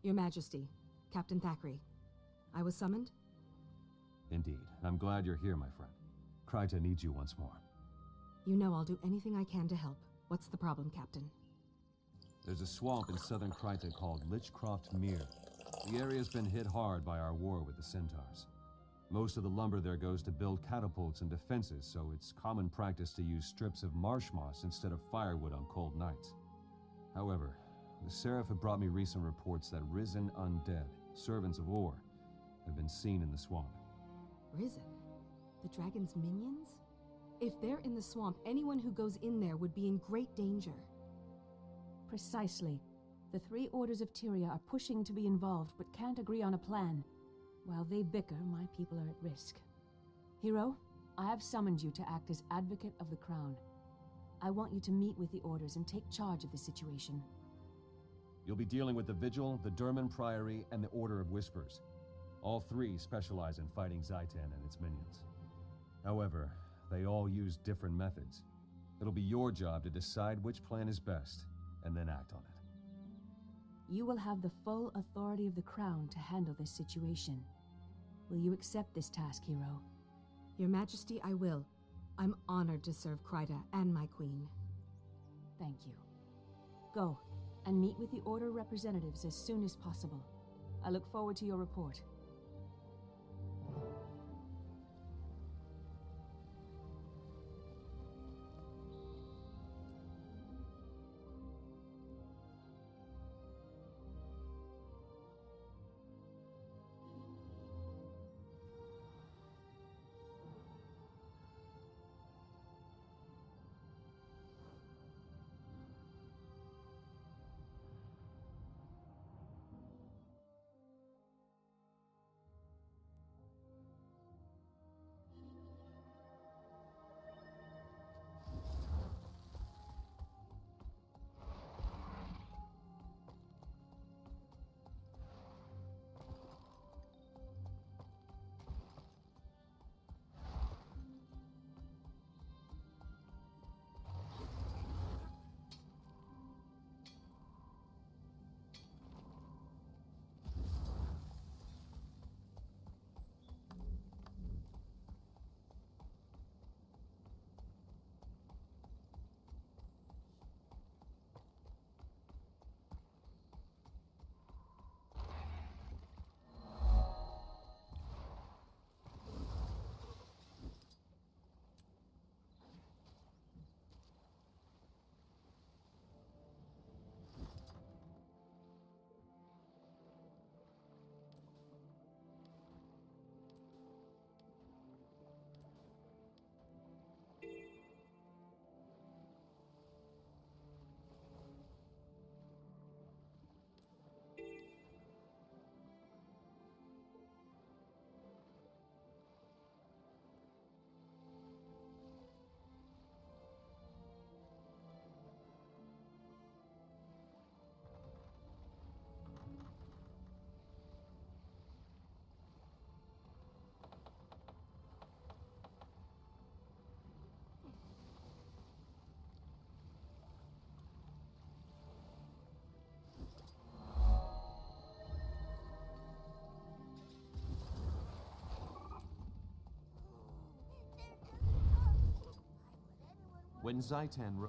Your Majesty, Captain Thackeray. I was summoned? Indeed. I'm glad you're here, my friend. Kryta needs you once more. You know I'll do anything I can to help. What's the problem, Captain? There's a swamp in southern Kryta called Lichcroft Mere. The area's been hit hard by our war with the Centaurs. Most of the lumber there goes to build catapults and defenses, so it's common practice to use strips of marsh moss instead of firewood on cold nights. However, the Seraph have brought me recent reports that risen undead, servants of Or, have been seen in the swamp. Risen? The dragon's minions? If they're in the swamp, anyone who goes in there would be in great danger. Precisely. The three orders of Tyria are pushing to be involved, but can't agree on a plan. While they bicker, my people are at risk. Hero, I have summoned you to act as advocate of the Crown. I want you to meet with the orders and take charge of the situation. You'll be dealing with the Vigil, the Durman Priory, and the Order of Whispers. All three specialize in fighting Zhaitan and its minions. However, they all use different methods. It'll be your job to decide which plan is best, and then act on it. You will have the full authority of the Crown to handle this situation. Will you accept this task, Hero? Your Majesty, I will. I'm honored to serve Kryta and my queen. Thank you. Go, and meet with the Order representatives as soon as possible. I look forward to your report. When Zhaitan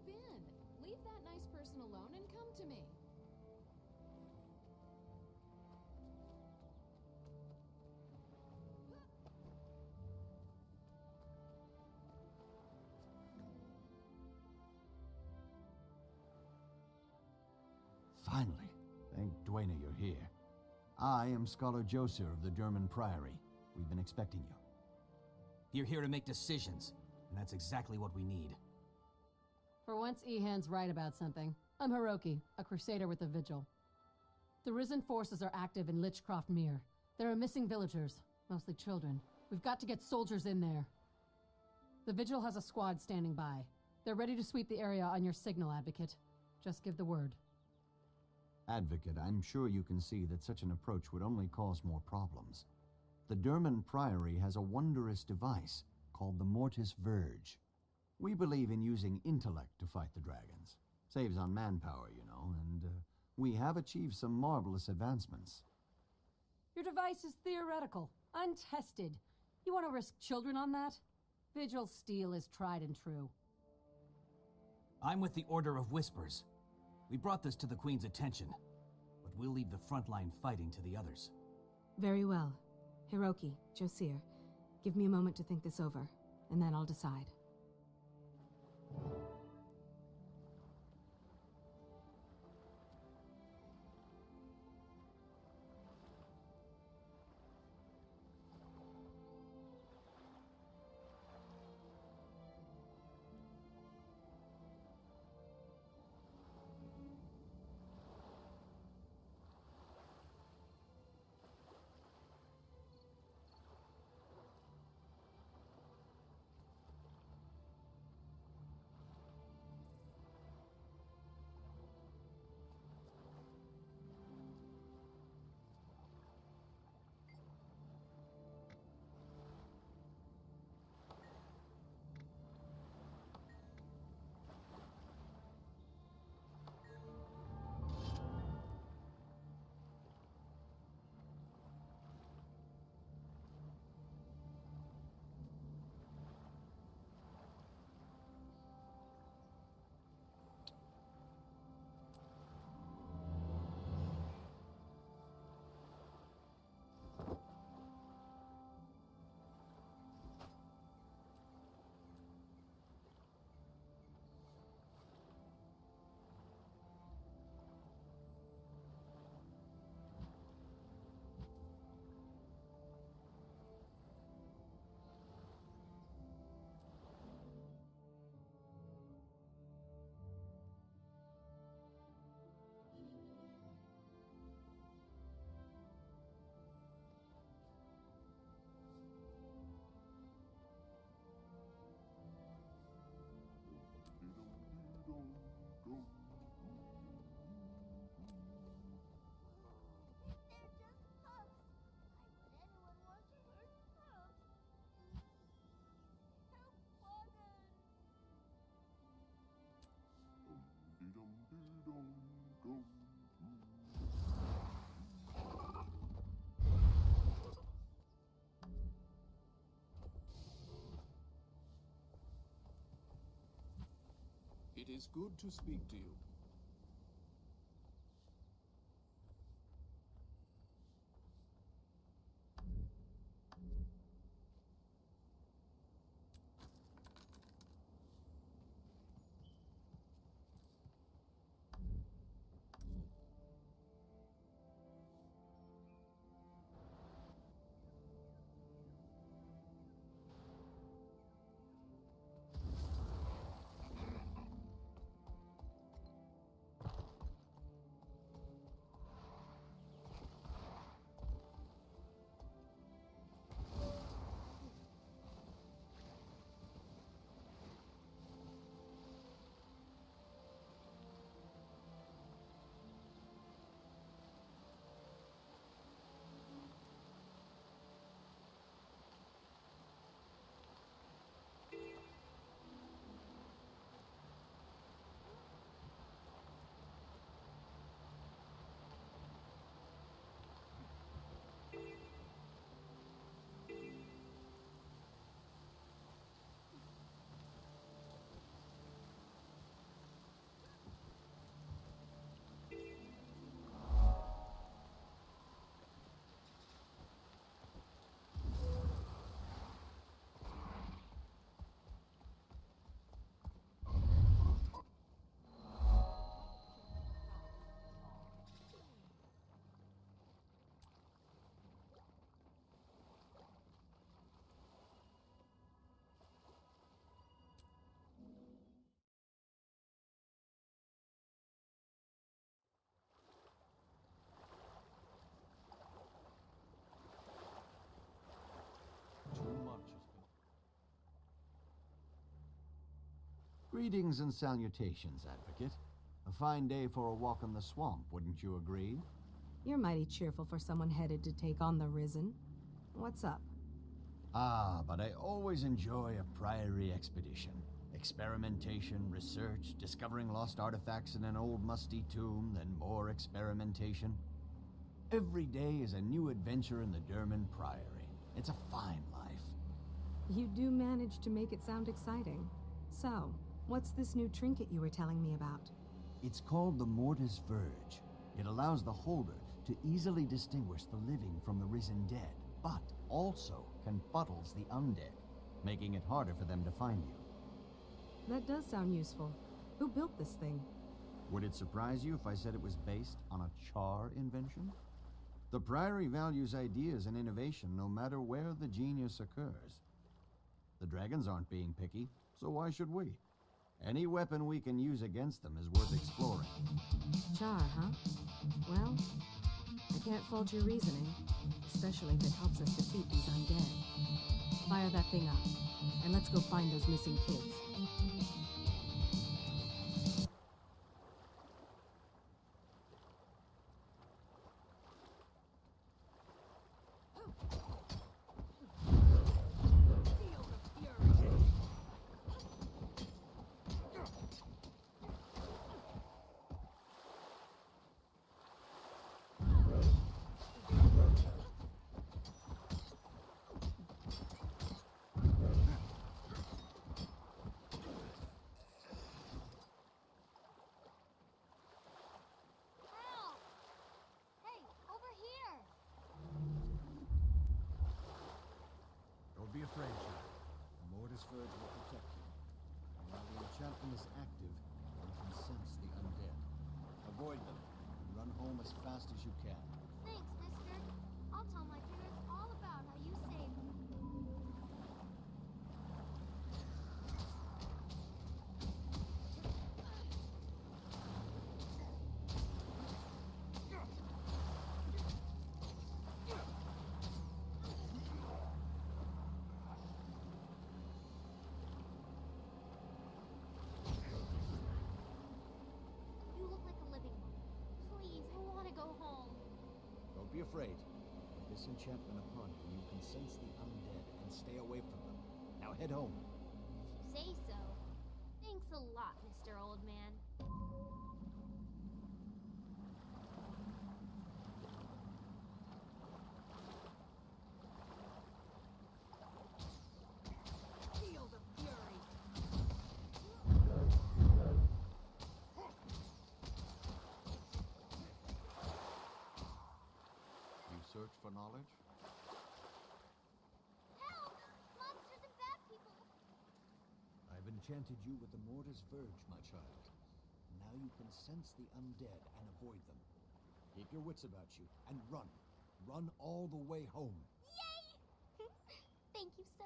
been? Leave that nice person alone and come to me. Finally. Thank Dwayne you're here. I am Scholar Joser of the Durman Priory. We've been expecting you. You're here to make decisions. and that's exactly what we need. For once, Ehan's right about something. I'm Hiroki, a crusader with the Vigil. The Risen forces are active in Lichcroft Mere. There are missing villagers, mostly children. We've got to get soldiers in there. The Vigil has a squad standing by. They're ready to sweep the area on your signal, Advocate. Just give the word. Advocate, I'm sure you can see that such an approach would only cause more problems. The Durman Priory has a wondrous device called the Mortis Verge. We believe in using intellect to fight the dragons. Saves on manpower, you know, and we have achieved some marvelous advancements. Your device is theoretical, untested. You want to risk children on that? Vigil steel is tried and true. I'm with the Order of Whispers. We brought this to the Queen's attention, but we'll leave the frontline fighting to the others. Very well. Hiroki, Josir, give me a moment to think this over, and then I'll decide. It is good to speak to you. Greetings and salutations, Advocate. A fine day for a walk in the swamp, wouldn't you agree? You're mighty cheerful for someone headed to take on the Risen. What's up? Ah, but I always enjoy a priory expedition. Experimentation, research, discovering lost artifacts in an old musty tomb, then more experimentation. Every day is a new adventure in the Durman Priory. It's a fine life. You do manage to make it sound exciting. So, what's this new trinket you were telling me about? It's called the Mortis Verge. It allows the holder to easily distinguish the living from the risen dead, but also confuddles the undead, making it harder for them to find you. That does sound useful. Who built this thing? Would it surprise you if I said it was based on a Char invention? The Priory values ideas and innovation no matter where the genius occurs. The dragons aren't being picky, so why should we? Any weapon we can use against them is worth exploring. Char, huh? Well, I can't fault your reasoning, especially if it helps us defeat these undead. Fire that thing up, and let's go find those missing kids. Don't be afraid, child. The Mortis Verge will protect you. And while the enchantment is active, you can sense the undead. Avoid them, and run home as fast as you can. Thanks, mister. I'll tell my parents all about how you saved me. You look like a living one. Please, I want to go home. Don't be afraid. With this enchantment upon you, you can sense the undead and stay away from them. Now head home. If you say so. Thanks a lot, Mr. Old Man. Feel the fury! You search for knowledge? Help! Monsters and bad people! I've enchanted you with the Mortis Verge, my child. Now you can sense the undead and avoid them. Keep your wits about you and run. Run all the way home. Yay! Thank you, sir.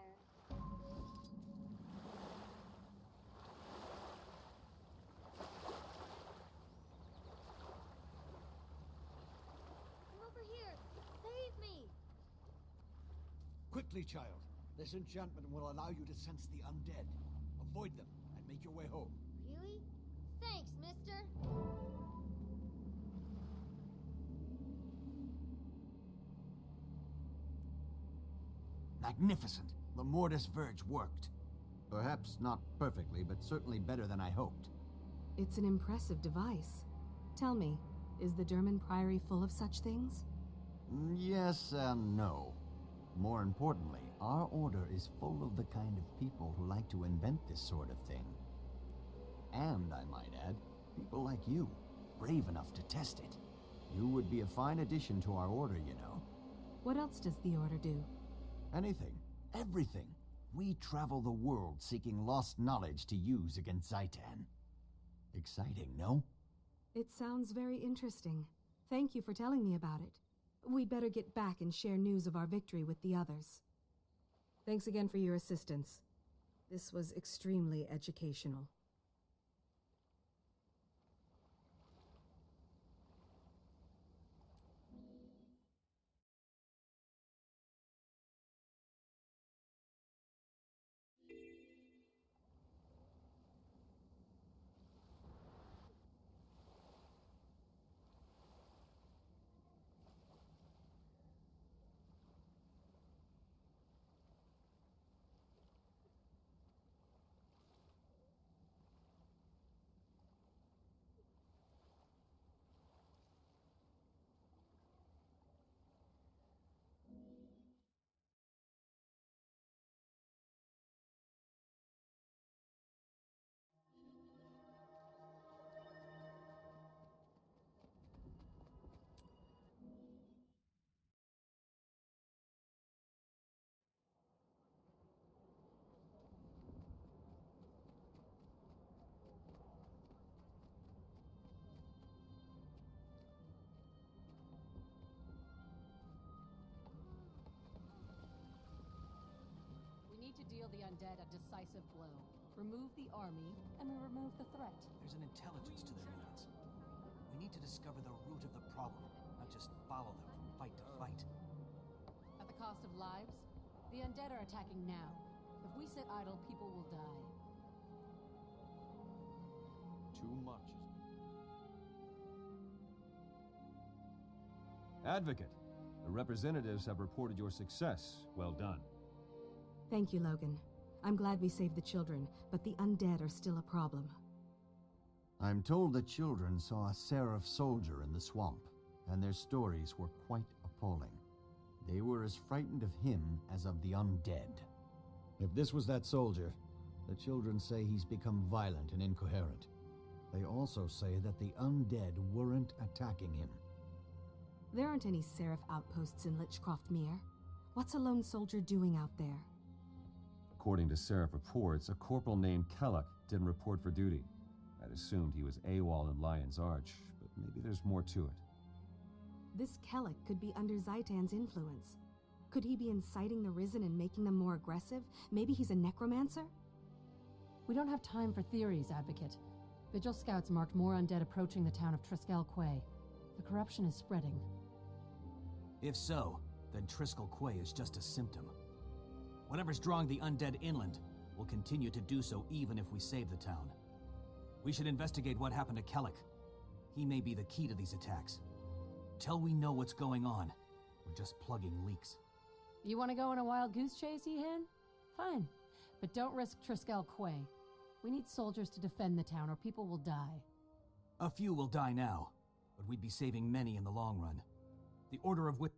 I'm over here. Save me! Quickly, child. This enchantment will allow you to sense the undead. Avoid them and make your way home. Really? Thanks, mister. Magnificent! The Mortis Verge worked. Perhaps not perfectly, but certainly better than I hoped. It's an impressive device. Tell me, is the Durman Priory full of such things? Yes and no. More importantly, our order is full of the kind of people who like to invent this sort of thing. And, I might add, people like you, brave enough to test it. You would be a fine addition to our order, you know. What else does the Order do? Anything. Everything. We travel the world seeking lost knowledge to use against Zaitan. Exciting, no? It sounds very interesting. Thank you for telling me about it. We'd better get back and share news of our victory with the others. Thanks again for your assistance. This was extremely educational. to deal the undead a decisive blow. Remove the army, and we remove the threat. There's an intelligence to their movements. We need to discover the root of the problem, not just follow them from fight to fight. At the cost of lives, the undead are attacking now. If we sit idle, people will die. Too much has been... Advocate, the representatives have reported your success. Well done. Thank you, Logan. I'm glad we saved the children, but the undead are still a problem. I'm told the children saw a Seraph soldier in the swamp, and their stories were quite appalling. They were as frightened of him as of the undead. If this was that soldier, the children say he's become violent and incoherent. They also say that the undead weren't attacking him. There aren't any Seraph outposts in Lichcroft Mere. What's a lone soldier doing out there? According to Seraph reports, a corporal named Kellock didn't report for duty. I'd assumed he was AWOL in Lion's Arch, but maybe there's more to it. This Kellock could be under Zaitan's influence. Could he be inciting the Risen and making them more aggressive? Maybe he's a necromancer? We don't have time for theories, Advocate. Vigil scouts marked more undead approaching the town of Triskel Quay. The corruption is spreading. If so, then Triskel Quay is just a symptom. Whatever's drawing the undead inland will continue to do so even if we save the town. We should investigate what happened to Kellic. He may be the key to these attacks. Till we know what's going on, we're just plugging leaks. You want to go on a wild goose chase, Ehan? Fine. But don't risk Triskel Quay. We need soldiers to defend the town or people will die. A few will die now, but we'd be saving many in the long run. The Order of Wit...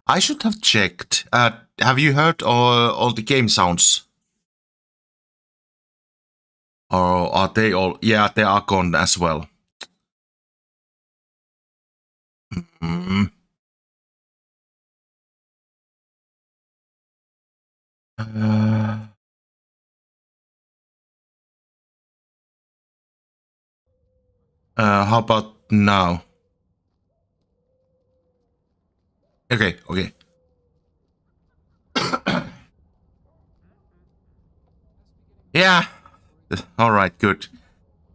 I should have checked. Have you heard all the game sounds? Or are they all... Yeah, they are gone as well. How about now? Okay. Yeah. All right, good.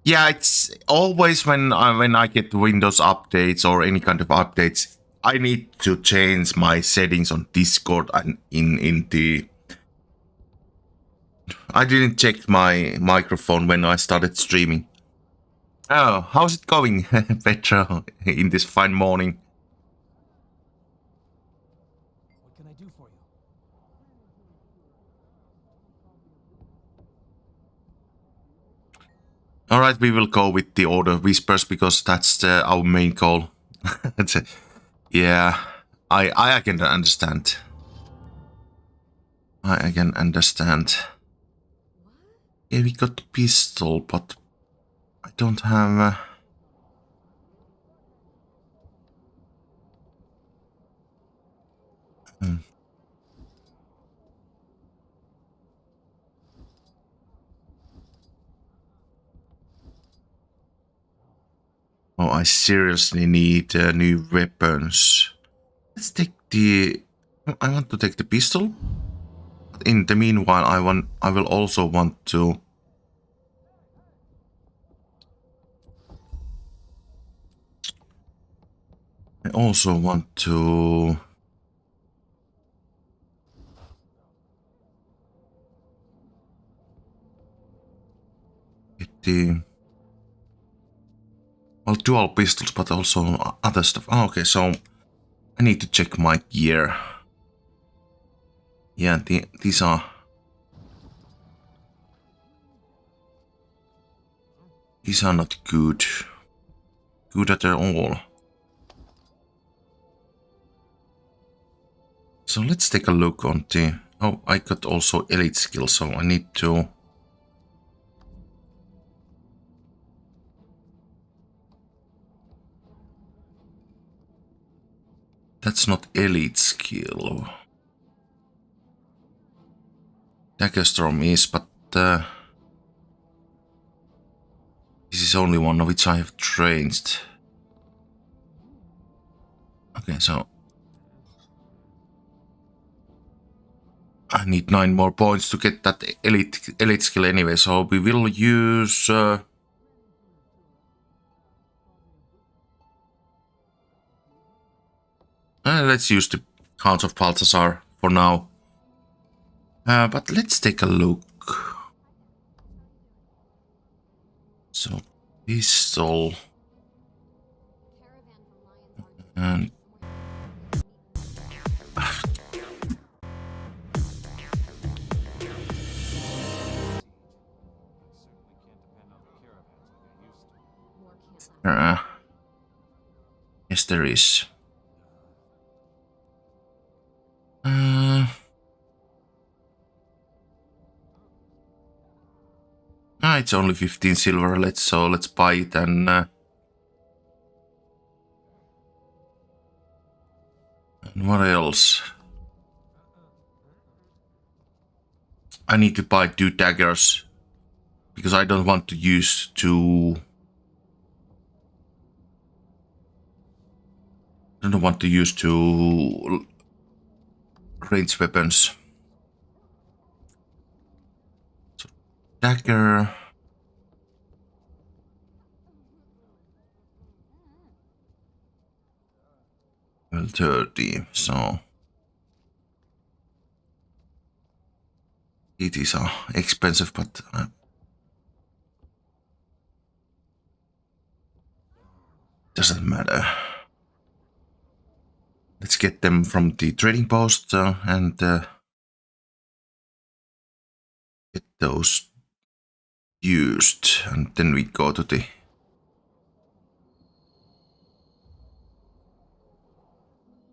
Yeah, it's always when I get Windows updates or any kind of updates, I need to change my settings on Discord and in the... I didn't check my microphone when I started streaming. Oh, how's it going, Petra, in this fine morning? What can I do for you? Alright, we will go with the Order of Whispers because that's our main goal. Yeah, I can understand. I can understand. Yeah, we got the pistol, but I don't have... Oh, I seriously need new weapons. Let's take the... I want to take the pistol. But in the meanwhile, I will also want to... I also want to... get the... Well, dual pistols, but also other stuff. Oh, okay, so I need to check my gear. Yeah, these are... These are not good. Good at all. So let's take a look on the... Oh, I got also elite skill, so I need to... That's not elite skill. Daggerstorm is, but this is only one of which I have trained. Okay, so I need 9 more points to get that elite skill anyway, so we will use let's use the Hounds of Balthasar for now. But let's take a look. So, pistol and yes, there is. It's only 15 silver. Let's buy it and what else? I need to buy 2 daggers because I don't want to use 2. I don't want to use 2 ranged weapons. So, dagger. Well, 30, so it is expensive, but doesn't matter. Let's get them from the trading post and get those used, and then we go to the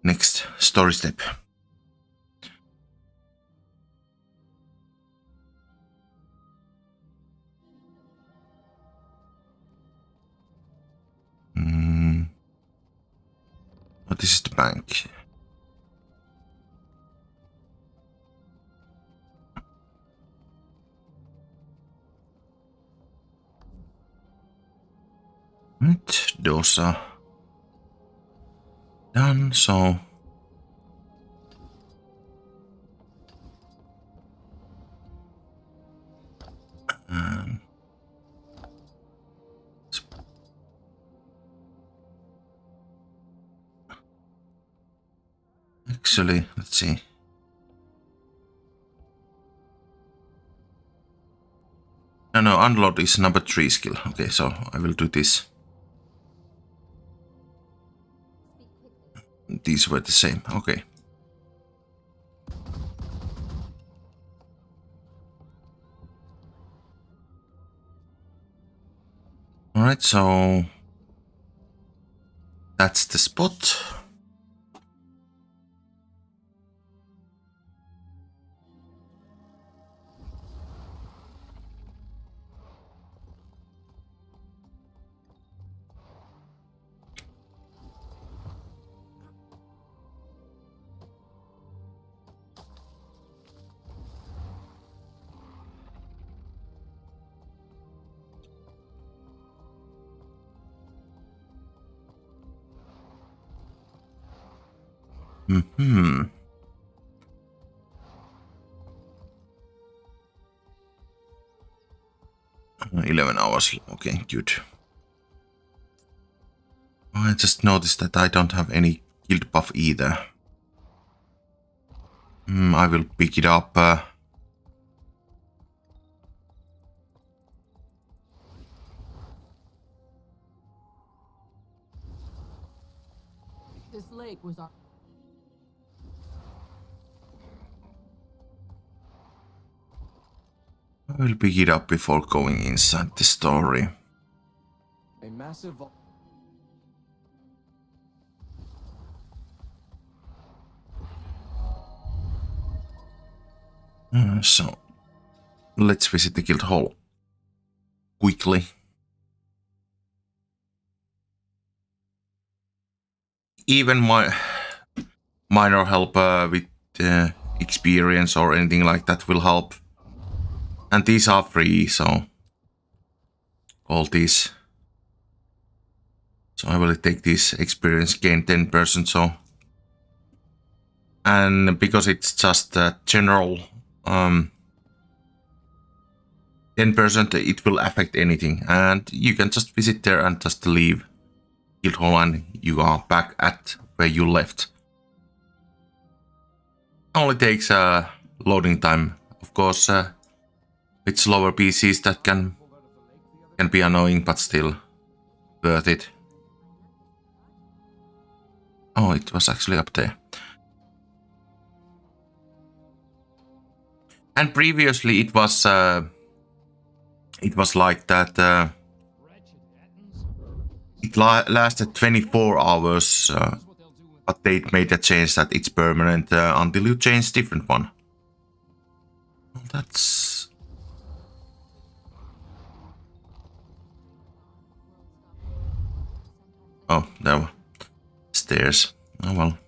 next story step. Oh, this is the bank. Right, those are done, so actually, let's see. No, unload is number 3 skill. Okay, so I will do this. These were the same. Okay. All right, so that's the spot. Mm-hmm. Uh, 11 hours. Okay, good. I just noticed that I don't have any guild buff either. I will pick it up. This lake was our... I will pick it up before going inside the story. A massive... So, let's visit the guild hall quickly. Even my minor help with experience or anything like that will help. And these are free, so all these. So So I will take this experience gain 10%, so... And because it's just a general 10%, it will affect anything. And you can just visit there and just leave Guildhall and you are back at where you left. Only takes a loading time. Of course, with slower PCs that can be annoying, but still worth it. Oh, it was actually up there. And previously it was like that. It lasted 24 hours, but they made a change that it's permanent until you change different one. Well, that's... Oh, there were stairs. Oh well.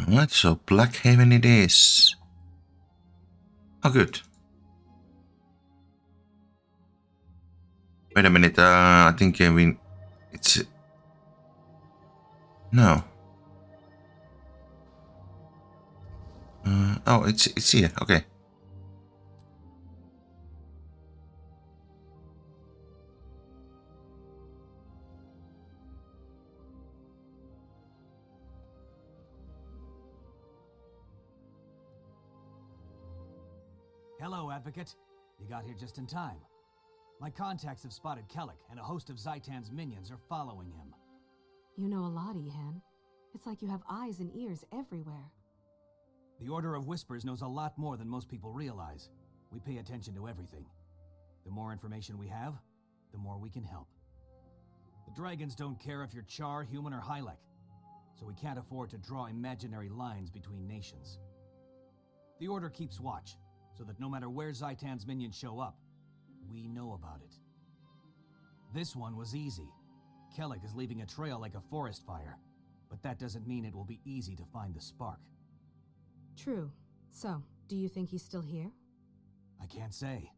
Alright, so Blackhaven it is. Oh, good. Wait a minute, I think it's... No. Oh, it's here, okay. Hello, Advocate. You got here just in time. My contacts have spotted Kellic, and a host of Zhaitan's minions are following him. You know a lot, Ihan. It's like you have eyes and ears everywhere. The Order of Whispers knows a lot more than most people realize. We pay attention to everything. The more information we have, the more we can help. The dragons don't care if you're Char, human, or Hylek, so we can't afford to draw imaginary lines between nations. The Order keeps watch, so that no matter where Zhaitan's minions show up, we know about it. This one was easy. Kellic is leaving a trail like a forest fire, but that doesn't mean it will be easy to find the spark. True. So, do you think he's still here? I can't say.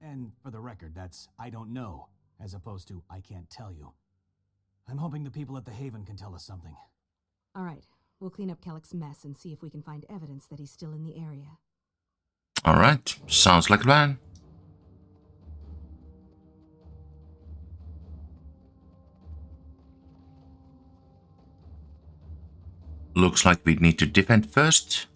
And for the record, that's I don't know, as opposed to I can't tell you. I'm hoping the people at the Haven can tell us something. Alright, we'll clean up Kellic's mess and see if we can find evidence that he's still in the area. Alright, sounds like a plan. Looks like we need to defend first.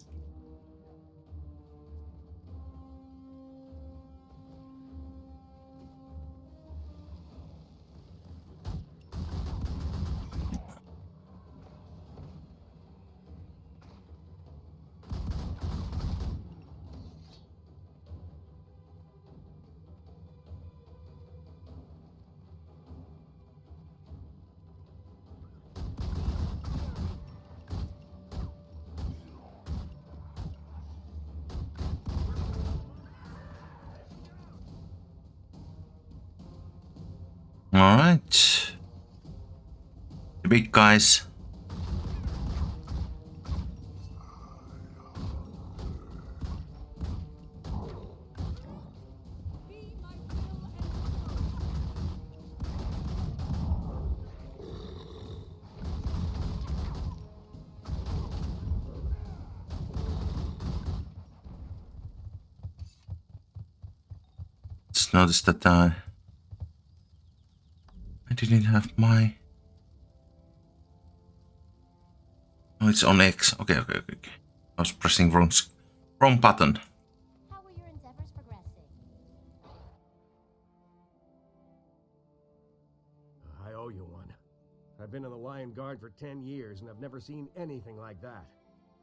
Alright. The big guys. Just notice that I didn't have my... Oh, it's on X. Okay. I was pressing wrong button. How were your endeavors progressing? I owe you one. I've been in the Lion Guard for 10 years and I've never seen anything like that.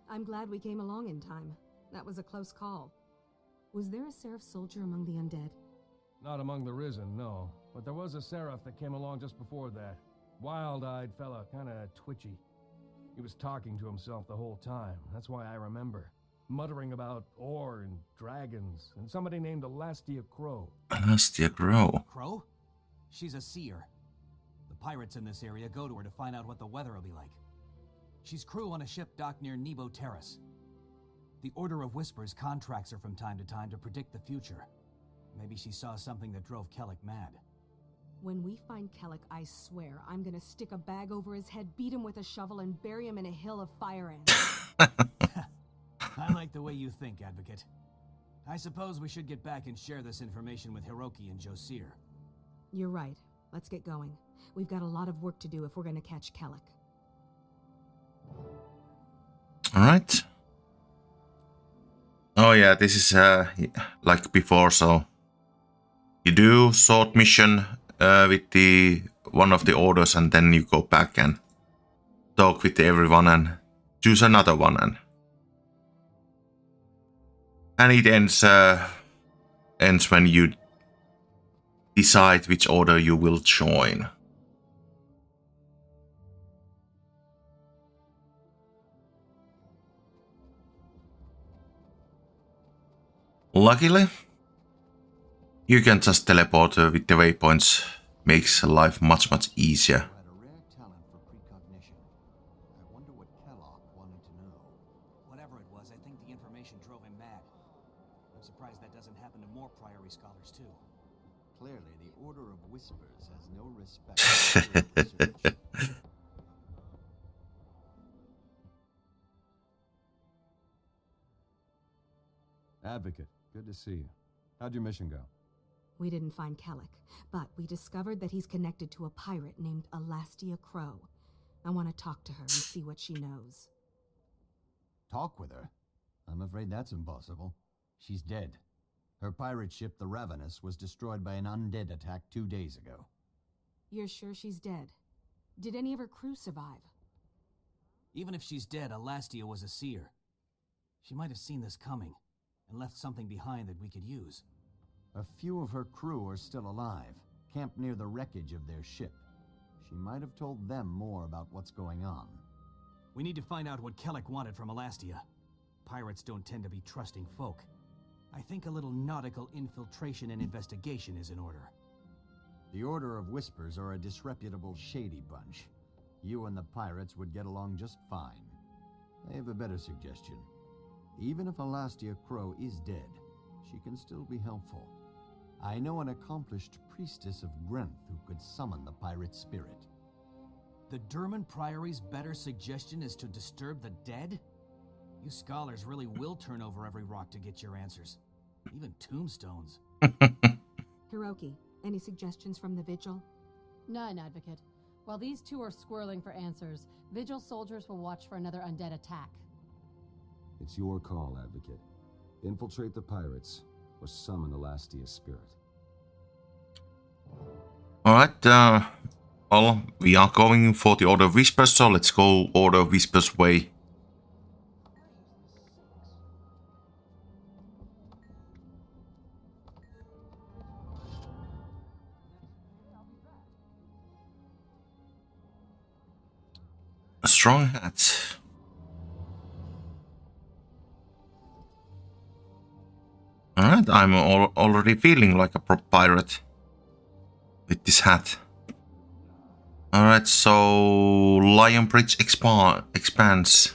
I'm glad we came along in time. That was a close call. Was there a Seraph soldier among the undead? Not among the Risen, no. But there was a Seraph that came along just before that. Wild-eyed fella, kinda twitchy. He was talking to himself the whole time. That's why I remember. Muttering about ore and dragons, and somebody named Elastia Crow. Elastia Crow? Crow? She's a seer. The pirates in this area go to her to find out what the weather will be like. She's crew on a ship docked near Nebo Terrace. The Order of Whispers contracts her from time to time to predict the future. Maybe she saw something that drove Kellic mad. When we find Kellic, I swear, I'm gonna stick a bag over his head, beat him with a shovel, and bury him in a hill of fire ants. I like the way you think, Advocate. I suppose we should get back and share this information with Hiroki and Josir. You're right. Let's get going. We've got a lot of work to do if we're gonna catch Kellic. Alright. Oh yeah, this is like before, so you do short mission with the one of the orders, and then you go back and talk with everyone and choose another one, and it ends when you decide which order you will join. Luckily, you can just teleport with the waypoints. Makes life much easier. Whatever it was, I think the information drove him mad. I'm surprised that doesn't happen to more Priory scholars too. Clearly, the Order of Whispers has no respect for research. Advocate, good to see you. How'd your mission go? We didn't find Kellic, but we discovered that he's connected to a pirate named Alastia Crow. I want to talk to her and see what she knows. Talk with her? I'm afraid that's impossible. She's dead. Her pirate ship, the Ravenous, was destroyed by an undead attack 2 days ago. You're sure she's dead? Did any of her crew survive? Even if she's dead, Alastia was a seer. She might have seen this coming, and left something behind that we could use. A few of her crew are still alive, camped near the wreckage of their ship. She might have told them more about what's going on. We need to find out what Kellic wanted from Alastia. Pirates don't tend to be trusting folk. I think a little nautical infiltration and investigation is in order. The Order of Whispers are a disreputable, shady bunch. You and the pirates would get along just fine. I have a better suggestion. Even if Alastia Crow is dead, she can still be helpful. I know an accomplished priestess of Grenth who could summon the pirate spirit. The Durman Priory's better suggestion is to disturb the dead? You scholars really will turn over every rock to get your answers. Even tombstones. Hiroki, any suggestions from the Vigil? None, Advocate. While these two are squirreling for answers, Vigil soldiers will watch for another undead attack. It's your call, Advocate. Infiltrate the pirates, or summon Alastia's spirit. Alright, well, we are going for the Order of Whispers, so let's go Order of Whispers way. A strong hat. Alright, I'm already feeling like a pirate with this hat. Alright, so Lion Bridge expands.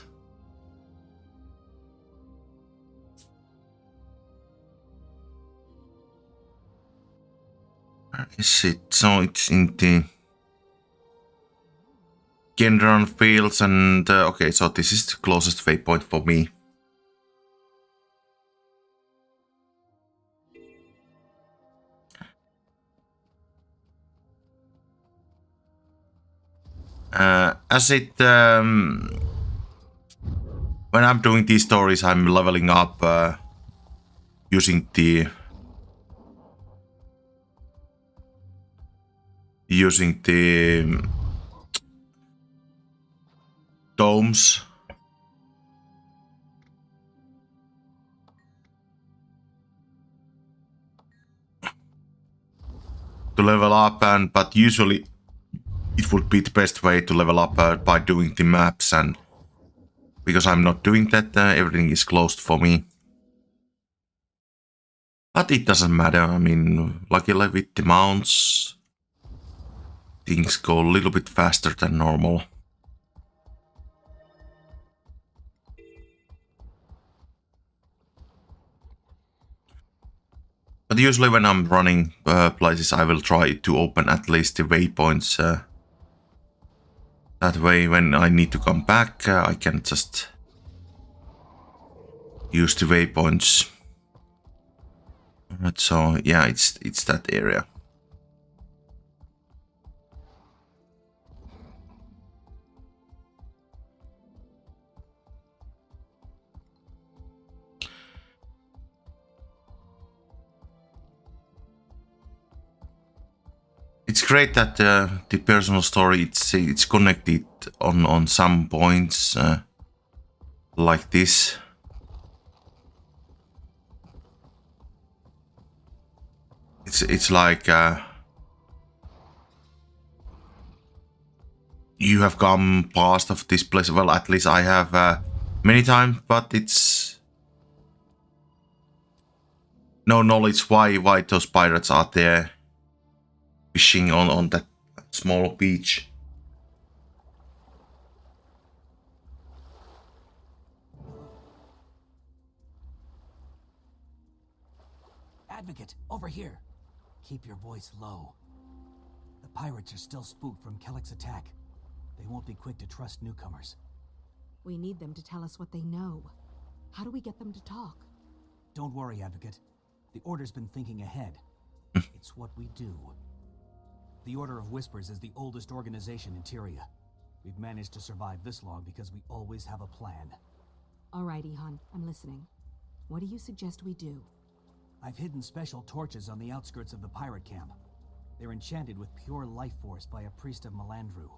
Where is it? So it's in the Gendron Fields, and okay, so this is the closest waypoint for me. As it when I'm doing these stories, I'm leveling up using the domes. To level up, but usually it would be the best way to level up by doing the maps, and because I'm not doing that, everything is closed for me. But it doesn't matter. I mean, luckily with the mounts, things go a little bit faster than normal. usually when I'm running places, I will try to open at least the waypoints. That way, when I need to come back, I can just use the waypoints. Alright, so yeah, it's that area. It's great that the personal story it's connected on some points like this. It's like you have come past of this place. Well, at least I have many times, but it's no knowledge why those pirates are there. Fishing on that small beach. Advocate, over here. Keep your voice low. The pirates are still spooked from Kellick's attack. They won't be quick to trust newcomers. We need them to tell us what they know. How do we get them to talk? Don't worry, Advocate. The Order's been thinking ahead. It's what we do. The Order of Whispers is the oldest organization in Tyria. We've managed to survive this long because we always have a plan. All right, Ihan, I'm listening. What do you suggest we do? I've hidden special torches on the outskirts of the pirate camp. They're enchanted with pure life force by a priest of Melandru.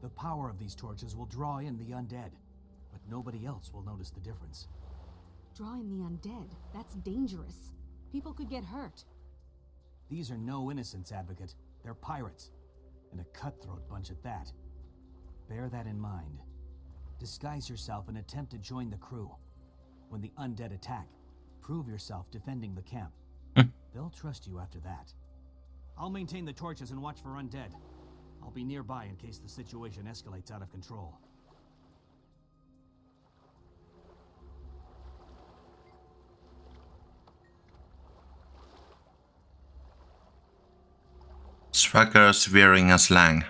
The power of these torches will draw in the undead, but nobody else will notice the difference. Draw in the undead? That's dangerous. People could get hurt. These are no innocents, Advocate. They're pirates, and a cutthroat bunch at that. Bear that in mind. Disguise yourself and attempt to join the crew. When the undead attack, prove yourself defending the camp. They'll trust you after that. I'll maintain the torches and watch for undead. I'll be nearby in case the situation escalates out of control. Swaggers wearing a slang.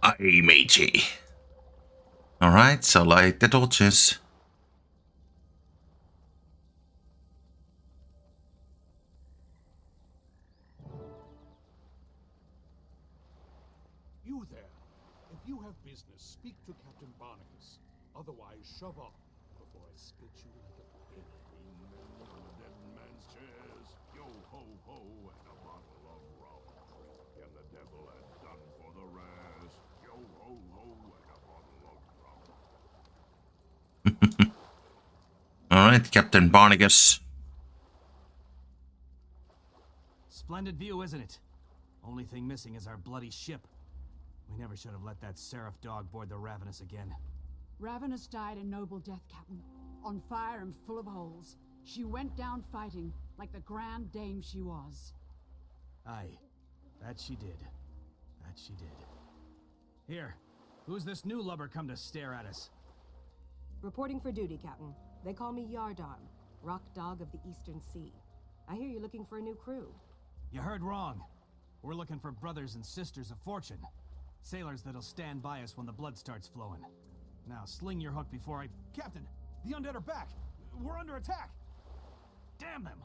Aye, matey. Alright, so light the torches. You there. If you have business, speak to Captain Barnacus. Otherwise, shove off before I split you like a pig. On the dead man's chairs. Yo ho ho and a bottle of rum. Can the devil had done for the raz. Yo ho ho and a bottle of rum. Alright, Captain Barnacus. Splendid view, isn't it? Only thing missing is our bloody ship. We never should have let that Seraph dog board the Ravenous again. Ravenous died a noble death, Captain. On fire and full of holes. She went down fighting, like the grand dame she was. Aye, that she did. That she did. Here, who's this new lubber come to stare at us? Reporting for duty, Captain. They call me Yardarm, Rock Dog of the Eastern Sea. I hear you're looking for a new crew. You heard wrong. We're looking for brothers and sisters of fortune. Sailors that'll stand by us when the blood starts flowing. Now, sling your hook before I... Captain, the undead are back. We're under attack. Damn them!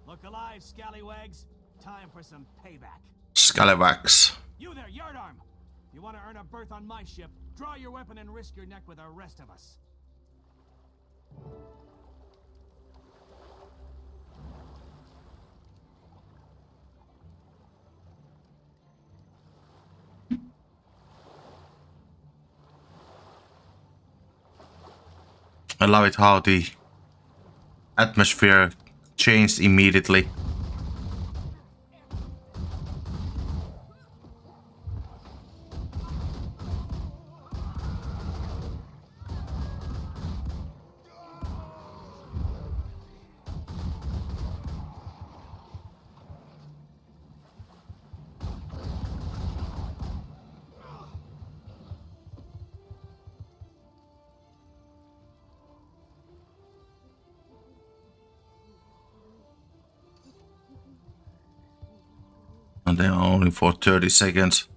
Look alive, scallywags. Time for some payback. Scallywags. You there, Yardarm! If you want to earn a berth on my ship, draw your weapon and risk your neck with the rest of us. I love it how the atmosphere changed immediately. And they are only for 30 seconds.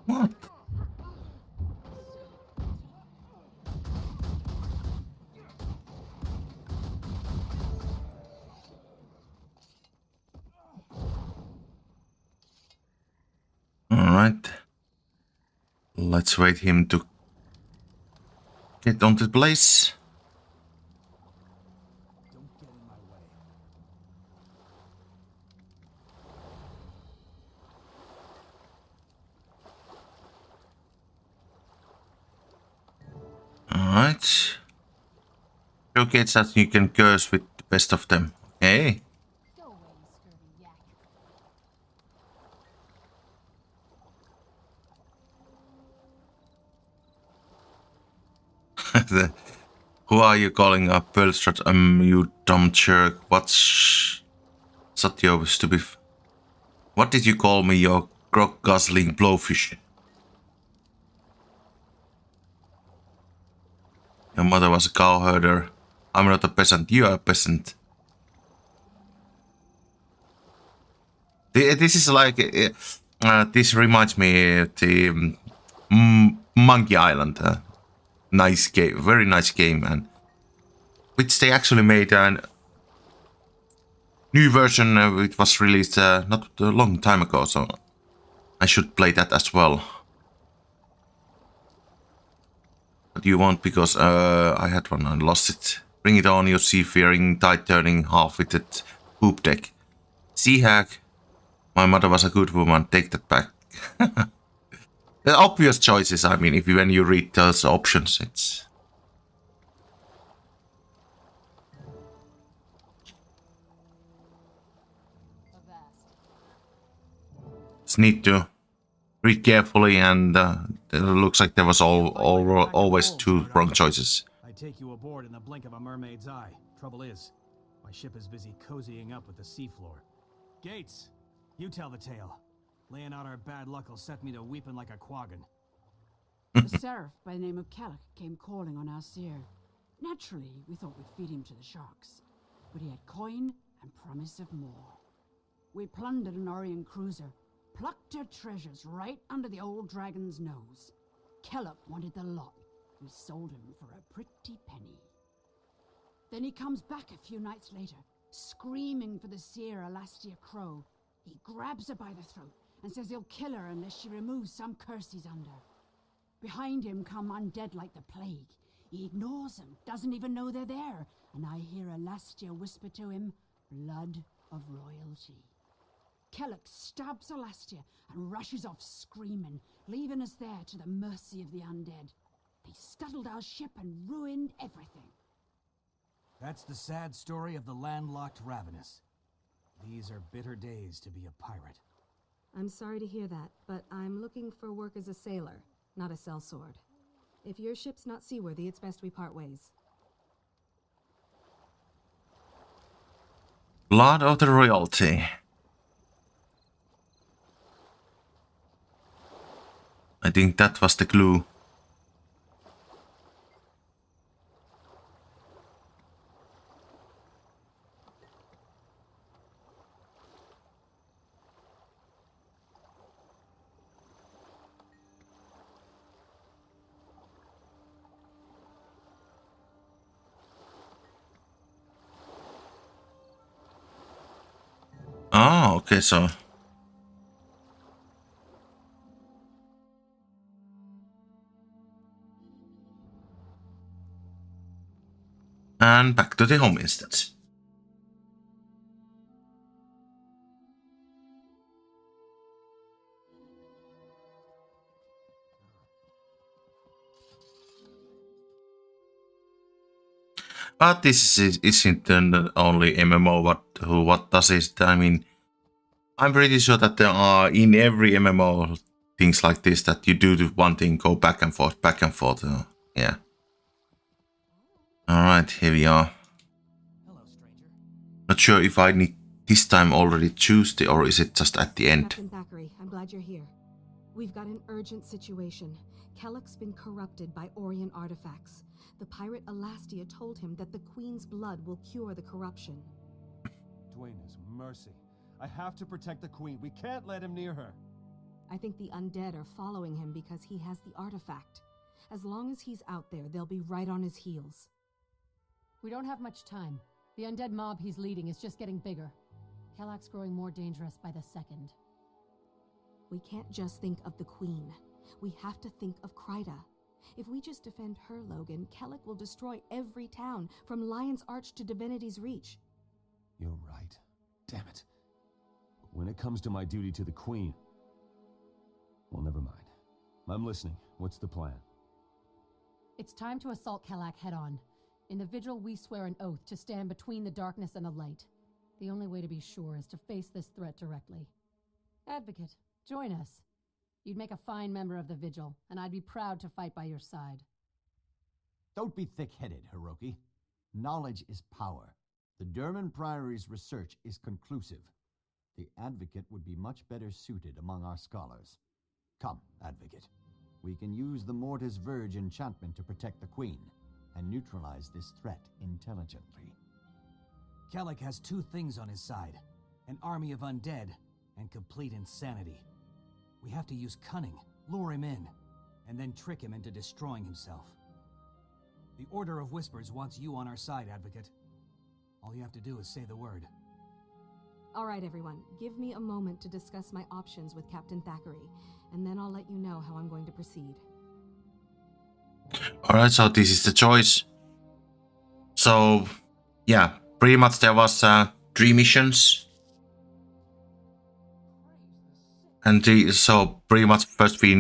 What? Alright. Let's wait him to get onto the place. Alright. Showcase that you can curse with the best of them. Okay. Who are you calling a Pelstrat? You dumb jerk. What's Satyo stupid? What did you call me, your grog guzzling blowfish? Your mother was a cowherder. I'm not a peasant. You are a peasant. This is like this reminds me of the Monkey Island. Nice game, very nice game, man. Which they actually made a new version. It was released not a long time ago, so I should play that as well. But you won't because I had one and lost it. Bring it on, you seafaring, tide-turning, half-witted poop deck. Sea hack. My mother was a good woman. Take that back. The obvious choices, I mean, when you read those options, it's neat to read carefully, and it looks like there was always two wrong choices. I take you aboard in the blink of a mermaid's eye. Trouble is, my ship is busy cozying up with the seafloor. Gates, you tell the tale. Laying out our bad luck will set me to weeping like a quaggan. A seraph by the name of Kelloc came calling on our seer. Naturally, we thought we'd feed him to the sharks. But he had coin and promise of more. We plundered an Orient cruiser, plucked her treasures right under the old dragon's nose. Kelloc wanted the lot. We sold him for a pretty penny. Then he comes back a few nights later, screaming for the seer Alastia Crow. He grabs her by the throat and says he'll kill her unless she removes some curse he's under. Behind him come undead like the plague. He ignores them, doesn't even know they're there, and I hear Alastia whisper to him, blood of royalty. Kelloc stabs Alastia and rushes off screaming, leaving us there to the mercy of the undead. They scuttled our ship and ruined everything. That's the sad story of the landlocked Ravenous. These are bitter days to be a pirate. I'm sorry to hear that, but I'm looking for work as a sailor, not a sellsword. If your ship's not seaworthy, it's best we part ways. Blood of the royalty. I think that was the clue. Oh, okay, so and back to the home instance. But this isn't the only MMO what does it. I mean, I'm pretty sure that there are in every MMO things like this that you do one thing, go back and forth, back and forth. Yeah. Alright, here we are. Not sure if I need this time already Tuesday or is it just at the end? Captain Thackeray, I'm glad you're here. We've got an urgent situation. Kellock's been corrupted by Orient artifacts. The pirate Elastia told him that the Queen's blood will cure the corruption. Duena's mercy. I have to protect the Queen. We can't let him near her. I think the undead are following him because he has the artifact. As long as he's out there, they'll be right on his heels. We don't have much time. The undead mob he's leading is just getting bigger. Kellock's growing more dangerous by the second. We can't just think of the Queen. We have to think of Kryta. If we just defend her, Logan, Kellock will destroy every town, from Lion's Arch to Divinity's Reach. You're right. Damn it. When it comes to my duty to the Queen... Well, never mind. I'm listening. What's the plan? It's time to assault Kellock head-on. In the Vigil, we swear an oath to stand between the darkness and the light. The only way to be sure is to face this threat directly. Advocate, join us. You'd make a fine member of the Vigil, and I'd be proud to fight by your side. Don't be thick-headed, Hiroki. Knowledge is power. The Durman Priory's research is conclusive. The Advocate would be much better suited among our scholars. Come, Advocate. We can use the Mortis Verge enchantment to protect the Queen, and neutralize this threat intelligently. Kellock has two things on his side. An army of undead, and complete insanity. We have to use cunning, lure him in, and then trick him into destroying himself. The Order of Whispers wants you on our side, Advocate. All you have to do is say the word. All right, everyone. Give me a moment to discuss my options with Captain Thackeray, and then I'll let you know how I'm going to proceed. Alright, so this is the choice. So, yeah, pretty much there was 3 missions. And so pretty much first we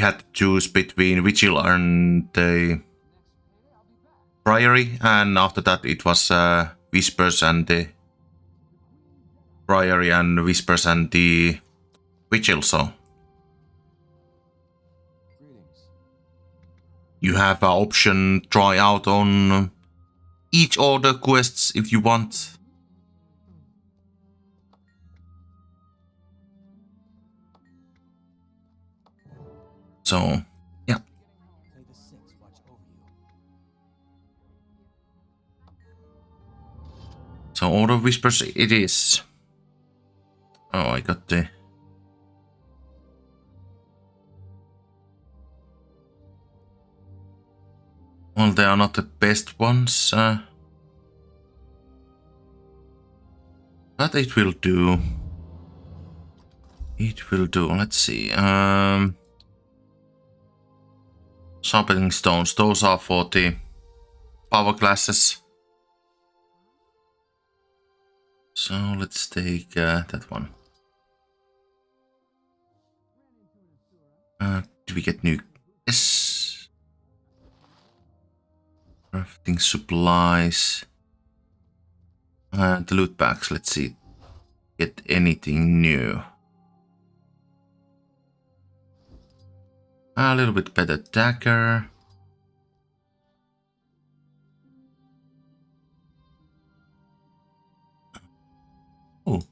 had to choose between Vigil and the Priory, and after that it was Whispers and the Priory and Whispers and the Vigil, so you have an option try out on each order quests if you want. So, yeah. So, Order of Whispers it is. Oh, I got the... Well, they are not the best ones. But it will do. It will do. Let's see. Sharpening stones, those are for the power classes. So let's take that one. Do we get new? Yes. Crafting supplies. The loot bags, let's see. Get anything new. A little bit better dagger. Oh.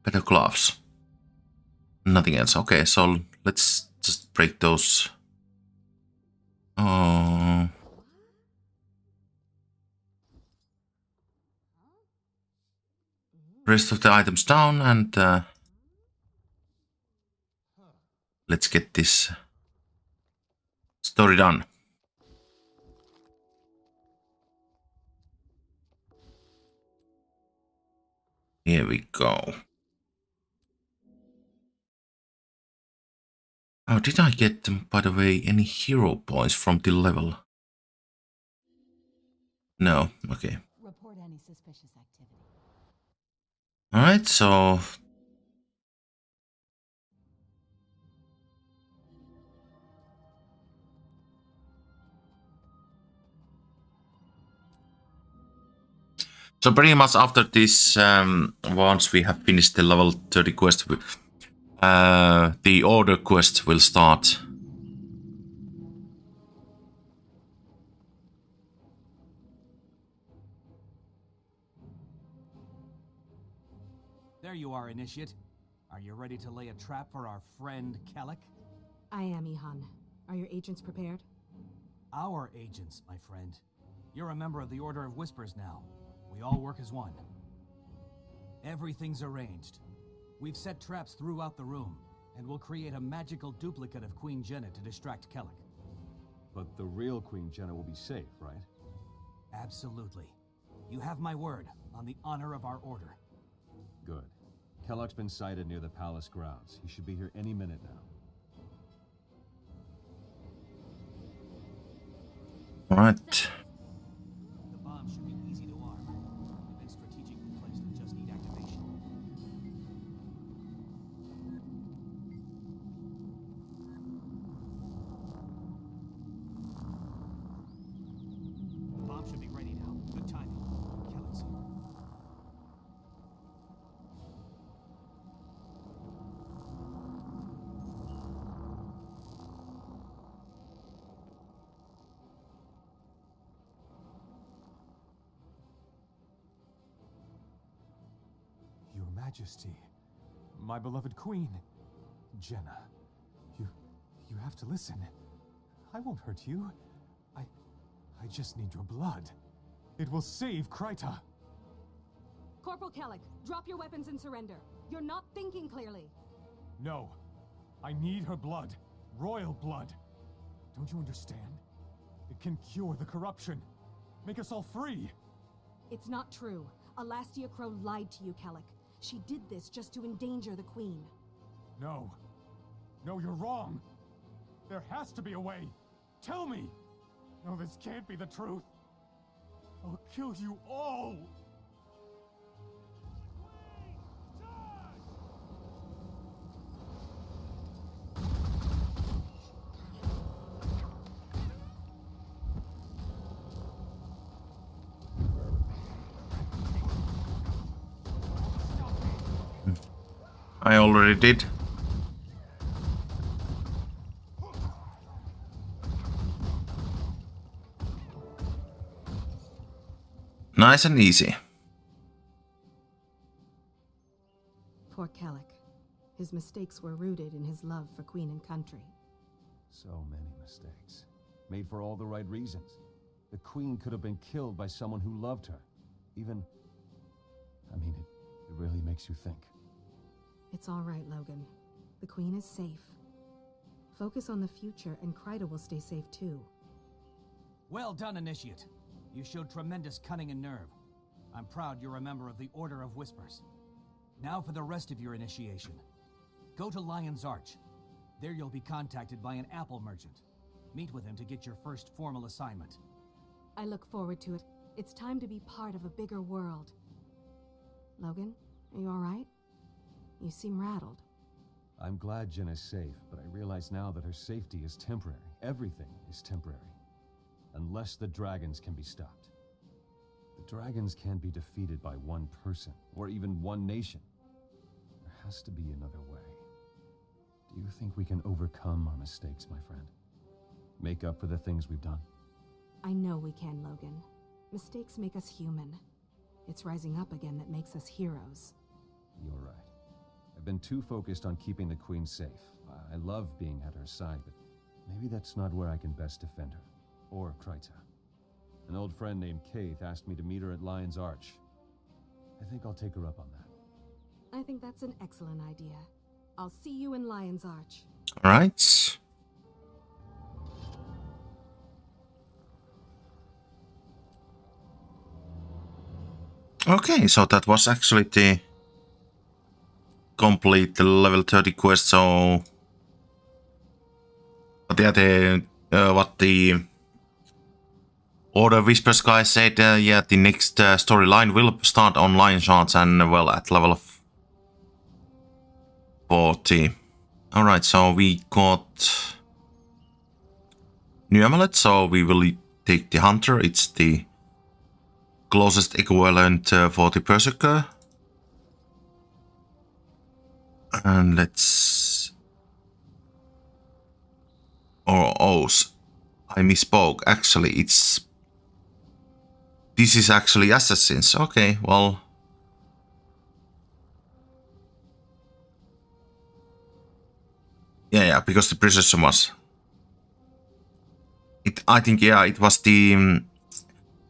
Better gloves. Nothing else. Okay, so let's just break those. Oh. Rest of the items down and let's get this story done. Here we go. Oh, did I get, by the way, any hero points from the level? No, okay. Report any suspicious activity. Alright, so... So pretty much after this, once we have finished the level 30 quest, the order quest will start. There you are, Initiate. Are you ready to lay a trap for our friend Kellic? I am, Ihan. Are your agents prepared? Our agents, my friend. You're a member of the Order of Whispers now. We all work as one. Everything's arranged. We've set traps throughout the room, and we'll create a magical duplicate of Queen Jenna to distract Kellic. But the real Queen Jenna will be safe, right? Absolutely. You have my word on the honor of our order. Good. Kellock's been sighted near the palace grounds. He should be here any minute now. Right. The bomb should be easy to arm. They've been strategically placed and just need activation. The bomb should be ready now. Good timing. Kellic's here. Your Majesty, my beloved Queen, Jenna, you have to listen. I won't hurt you. I just need your blood. It will save Kryta. Corporal Kellic, drop your weapons and surrender. You're not thinking clearly. No, I need her blood. Royal blood. Don't you understand? It can cure the corruption. Make us all free. It's not true. Alastia Crow lied to you, Kellic. She did this just to endanger the Queen. No. No, you're wrong. There has to be a way. Tell me. No, this can't be the truth. I'll kill you all. I already did. Nice and easy. Poor Kellic. His mistakes were rooted in his love for Queen and country. So many mistakes. Made for all the right reasons. The Queen could have been killed by someone who loved her. Even... I mean, it really makes you think. It's all right, Logan. The Queen is safe. Focus on the future, and Kryta will stay safe too. Well done, Initiate. You showed tremendous cunning and nerve. I'm proud you're a member of the Order of Whispers. Now for the rest of your initiation. Go to Lion's Arch. There you'll be contacted by an apple merchant. Meet with him to get your first formal assignment. I look forward to it. It's time to be part of a bigger world. Logan, are you all right? You seem rattled. I'm glad Jenna's safe, but I realize now that her safety is temporary. Everything is temporary. Unless the dragons can be stopped. The dragons can't be defeated by one person, or even one nation. There has to be another way. Do you think we can overcome our mistakes, my friend? Make up for the things we've done? I know we can, Logan. Mistakes make us human. It's rising up again that makes us heroes. You're right. I've been too focused on keeping the Queen safe. I love being at her side, but maybe that's not where I can best defend her. Or Kryta. An old friend named Kaith asked me to meet her at Lion's Arch. I think I'll take her up on that. I think that's an excellent idea. I'll see you in Lion's Arch. Alright. Okay, so that was actually the complete level 30 quest, so... But yeah, what the Order of Whispers guy said, yeah, the next storyline will start on Lion's Arch and, well, at level 40. Alright, so we got new amulet, so we will take the hunter. It's the closest equivalent for the Berserker. And let's... Oh, I misspoke. Actually, it's... This is actually Assassins. Okay, well... Yeah, because the precision was... I think, yeah, it was the...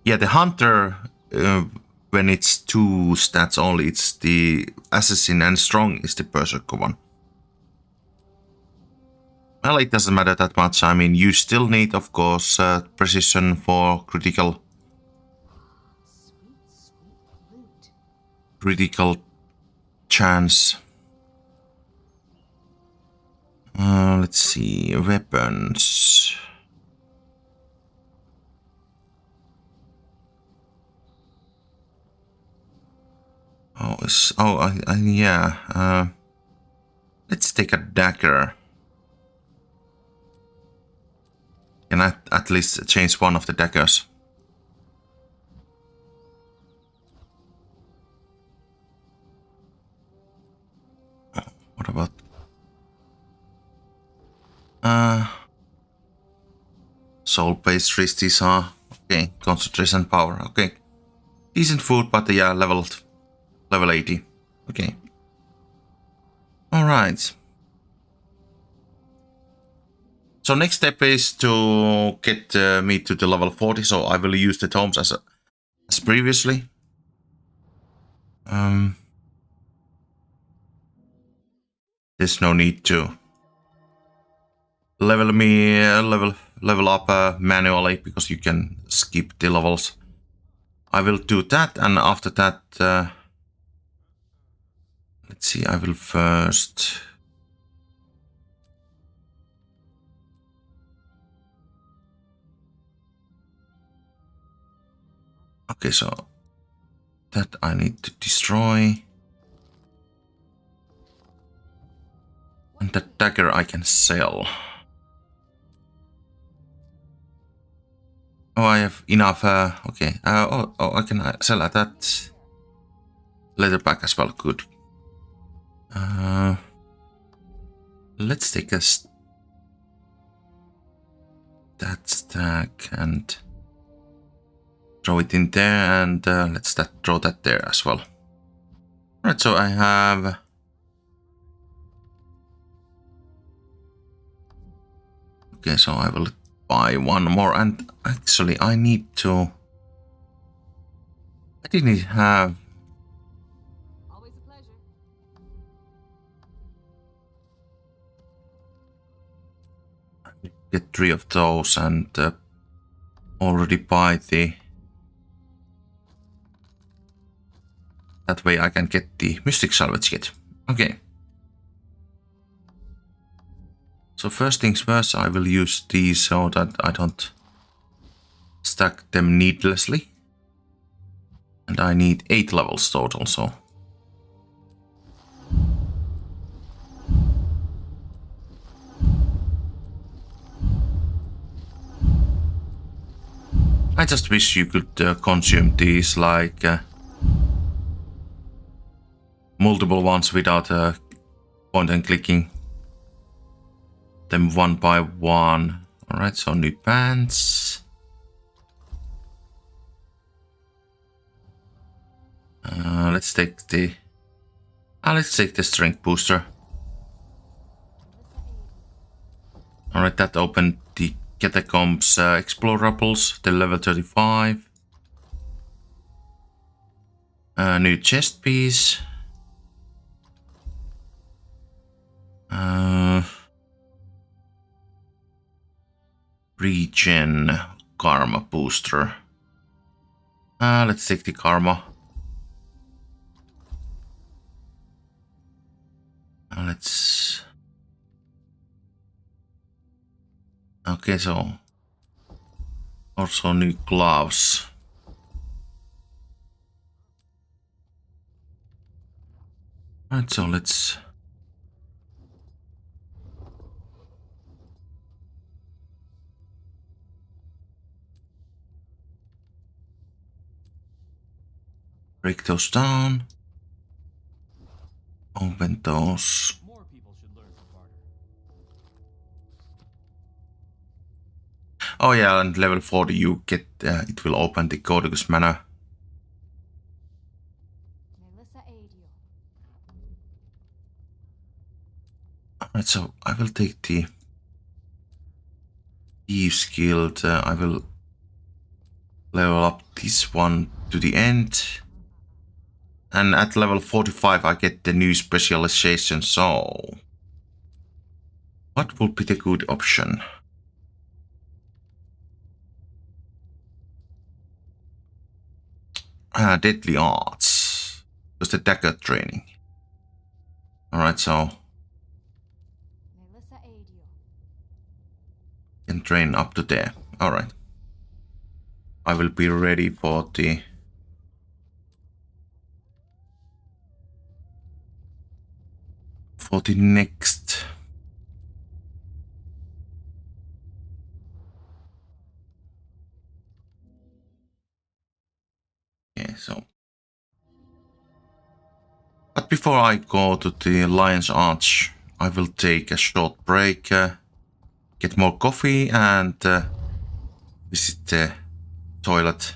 yeah, the Hunter, when it's 2 stats only, it's the Assassin, and Strong is the Berserker one. Well, it doesn't matter that much. I mean, you still need, of course, precision for critical chance. Let's see, weapons. Yeah. Let's take a dagger. Can I at least change one of the daggers? What about... soul pastries, these are... Okay, concentration power, okay. Decent food, but yeah, level 80. Okay. Alright. So next step is to get me to the level 40, so I will use the tomes as previously. There's no need to level up manually, because you can skip the levels. I will do that, and after that, let's see, I will first... Okay, so that I need to destroy. And that dagger I can sell. Oh, I have enough, okay. I can sell that leather pack as well, good. Let's take that stack and throw it in there, and let's throw that there as well. Alright, so I have... Okay, so I will buy one more, and actually I need to... I didn't have... Always a pleasure. Get 3 of those and already buy the... That way I can get the Mystic Salvage Kit. Okay. So first things first, I will use these so that I don't stack them needlessly. And I need 8 levels total, so... I just wish you could consume these like... multiple ones without point and clicking them one by one. Alright, so new pants. Let's take the strength booster. Alright, that opened the Catacombs Explorables, the level 35. New chest piece. Regen Karma booster. Let's take the Karma. Let's... Okay, so... Also new gloves. Right, so let's... Break those down. Open those. More people should learn to barter. Oh yeah, and level 40 you get, it will open the Codicus Manor. Alright, so I will take the Thieves Guild. I will level up this one to the end. And at level 45 I get the new specialization, so what would be the good option? Deadly Arts. Just the dagger training. Alright, so can train up to there. Alright. I will be ready for the next. Okay, so. But before I go to the Lion's Arch, I will take a short break, get more coffee, and visit the toilet.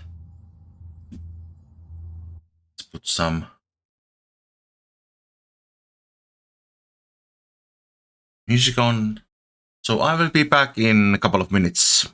Let's put some music on. So I will be back in a couple of minutes.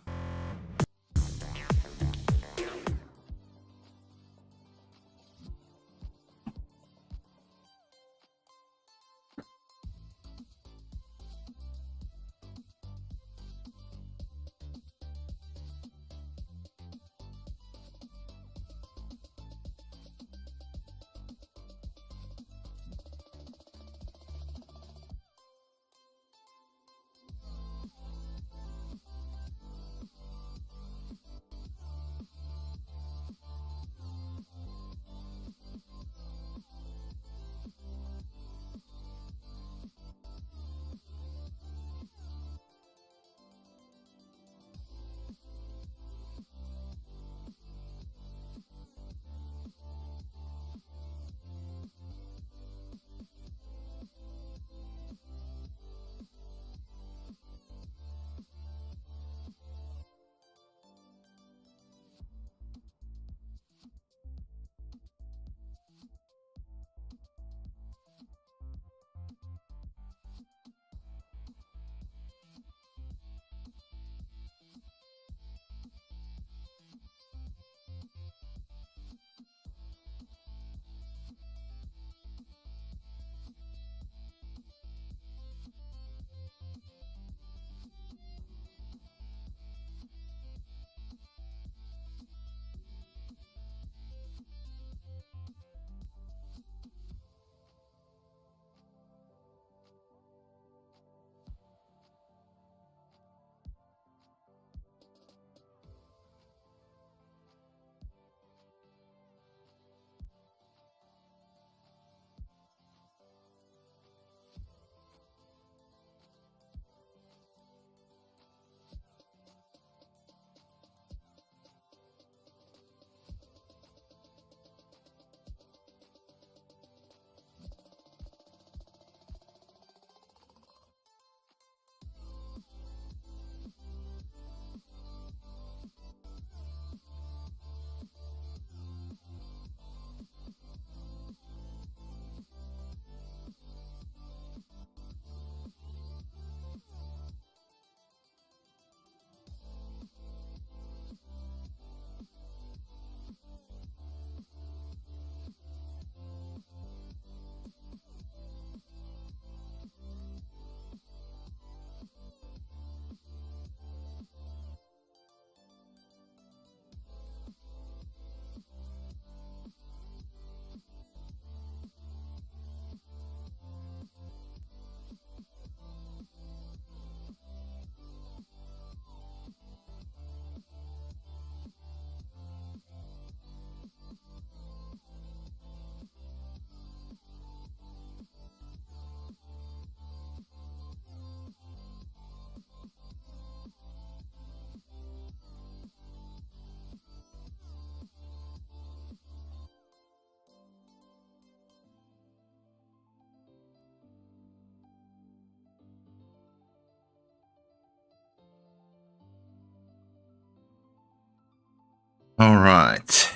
All right.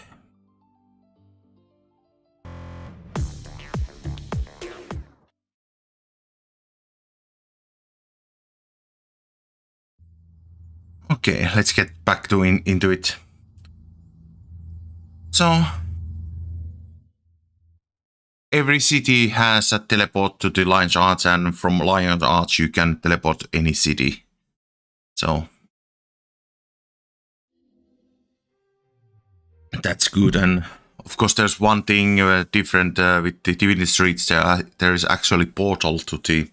Okay, let's get back to into it. So, every city has a teleport to the Lion's Arch, and from Lion's Arch you can teleport to any city. So, that's good. And of course, there's one thing different with the Divinity Streets. There is actually portal to the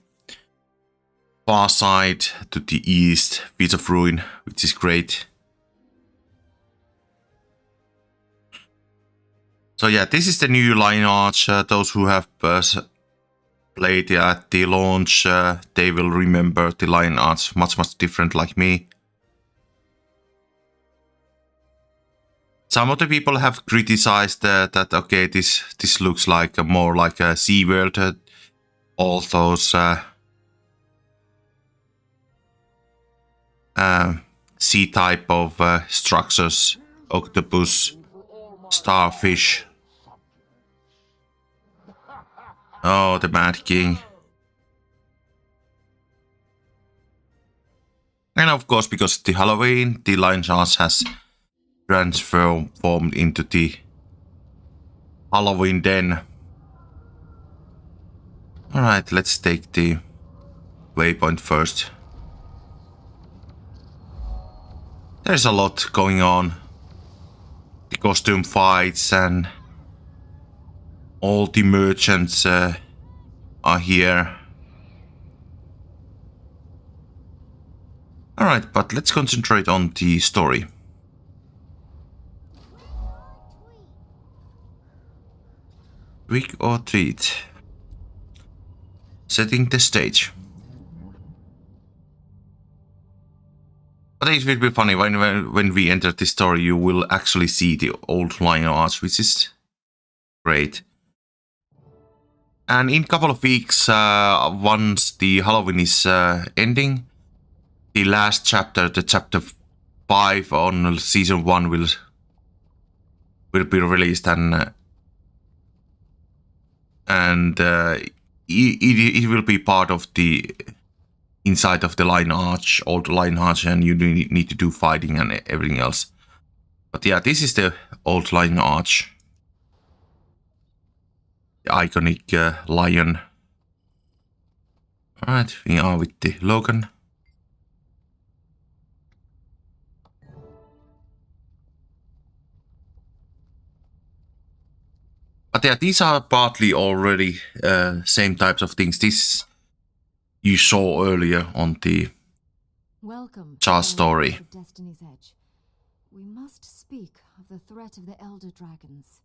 far side, to the east, Feast of Ruin, which is great. So yeah, this is the new Lion Arch. Those who have played at the launch, they will remember the Lion Arch much different like me. Some of the people have criticized that okay, this looks like more like a SeaWorld. All those sea type of structures, octopus, starfish. Oh, the Mad King. And of course, because the Halloween, the Lion's Arch has transformed into the Halloween den. Alright, let's take the waypoint first. There's a lot going on. The costume fights and all the merchants are here. Alright, but let's concentrate on the story. Trick or treat. Setting the stage. But it will be funny when we enter the story, you will actually see the old Lion Arch, which is great. And in a couple of weeks, once the Halloween is ending, the last chapter, the chapter 5 on season 1 will be released, and it will be part of the inside of the Lion Arch, old Lion Arch, and you need to do fighting and everything else. But yeah, this is the old Lion Arch. The iconic lion. Alright, we are with the Logan. But yeah, these are partly already same types of things. This you saw earlier on the chart story. Destiny's Edge. We must speak of the threat of the Elder Dragons.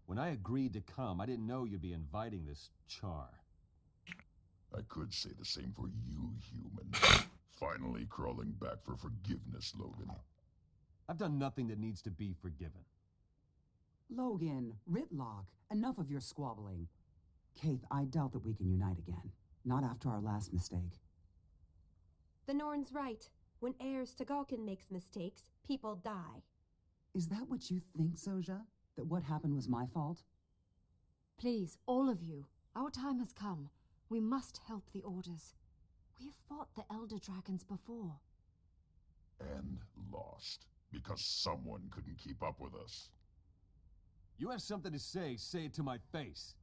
When I agreed to come, I didn't know you'd be inviting this char. I could say the same for you, human. Finally crawling back for forgiveness, Logan. I've done nothing that needs to be forgiven. Logan, Rytlock, enough of your squabbling. Kate, I doubt that we can unite again. Not after our last mistake. The Norn's right. When heirs to Galkin makes mistakes, people die. Is that what you think, Soja? That what happened was my fault? Please, all of you, our time has come. We must help the Orders. We have fought the Elder Dragons before. And lost. Because someone couldn't keep up with us. You have something to say, say it to my face.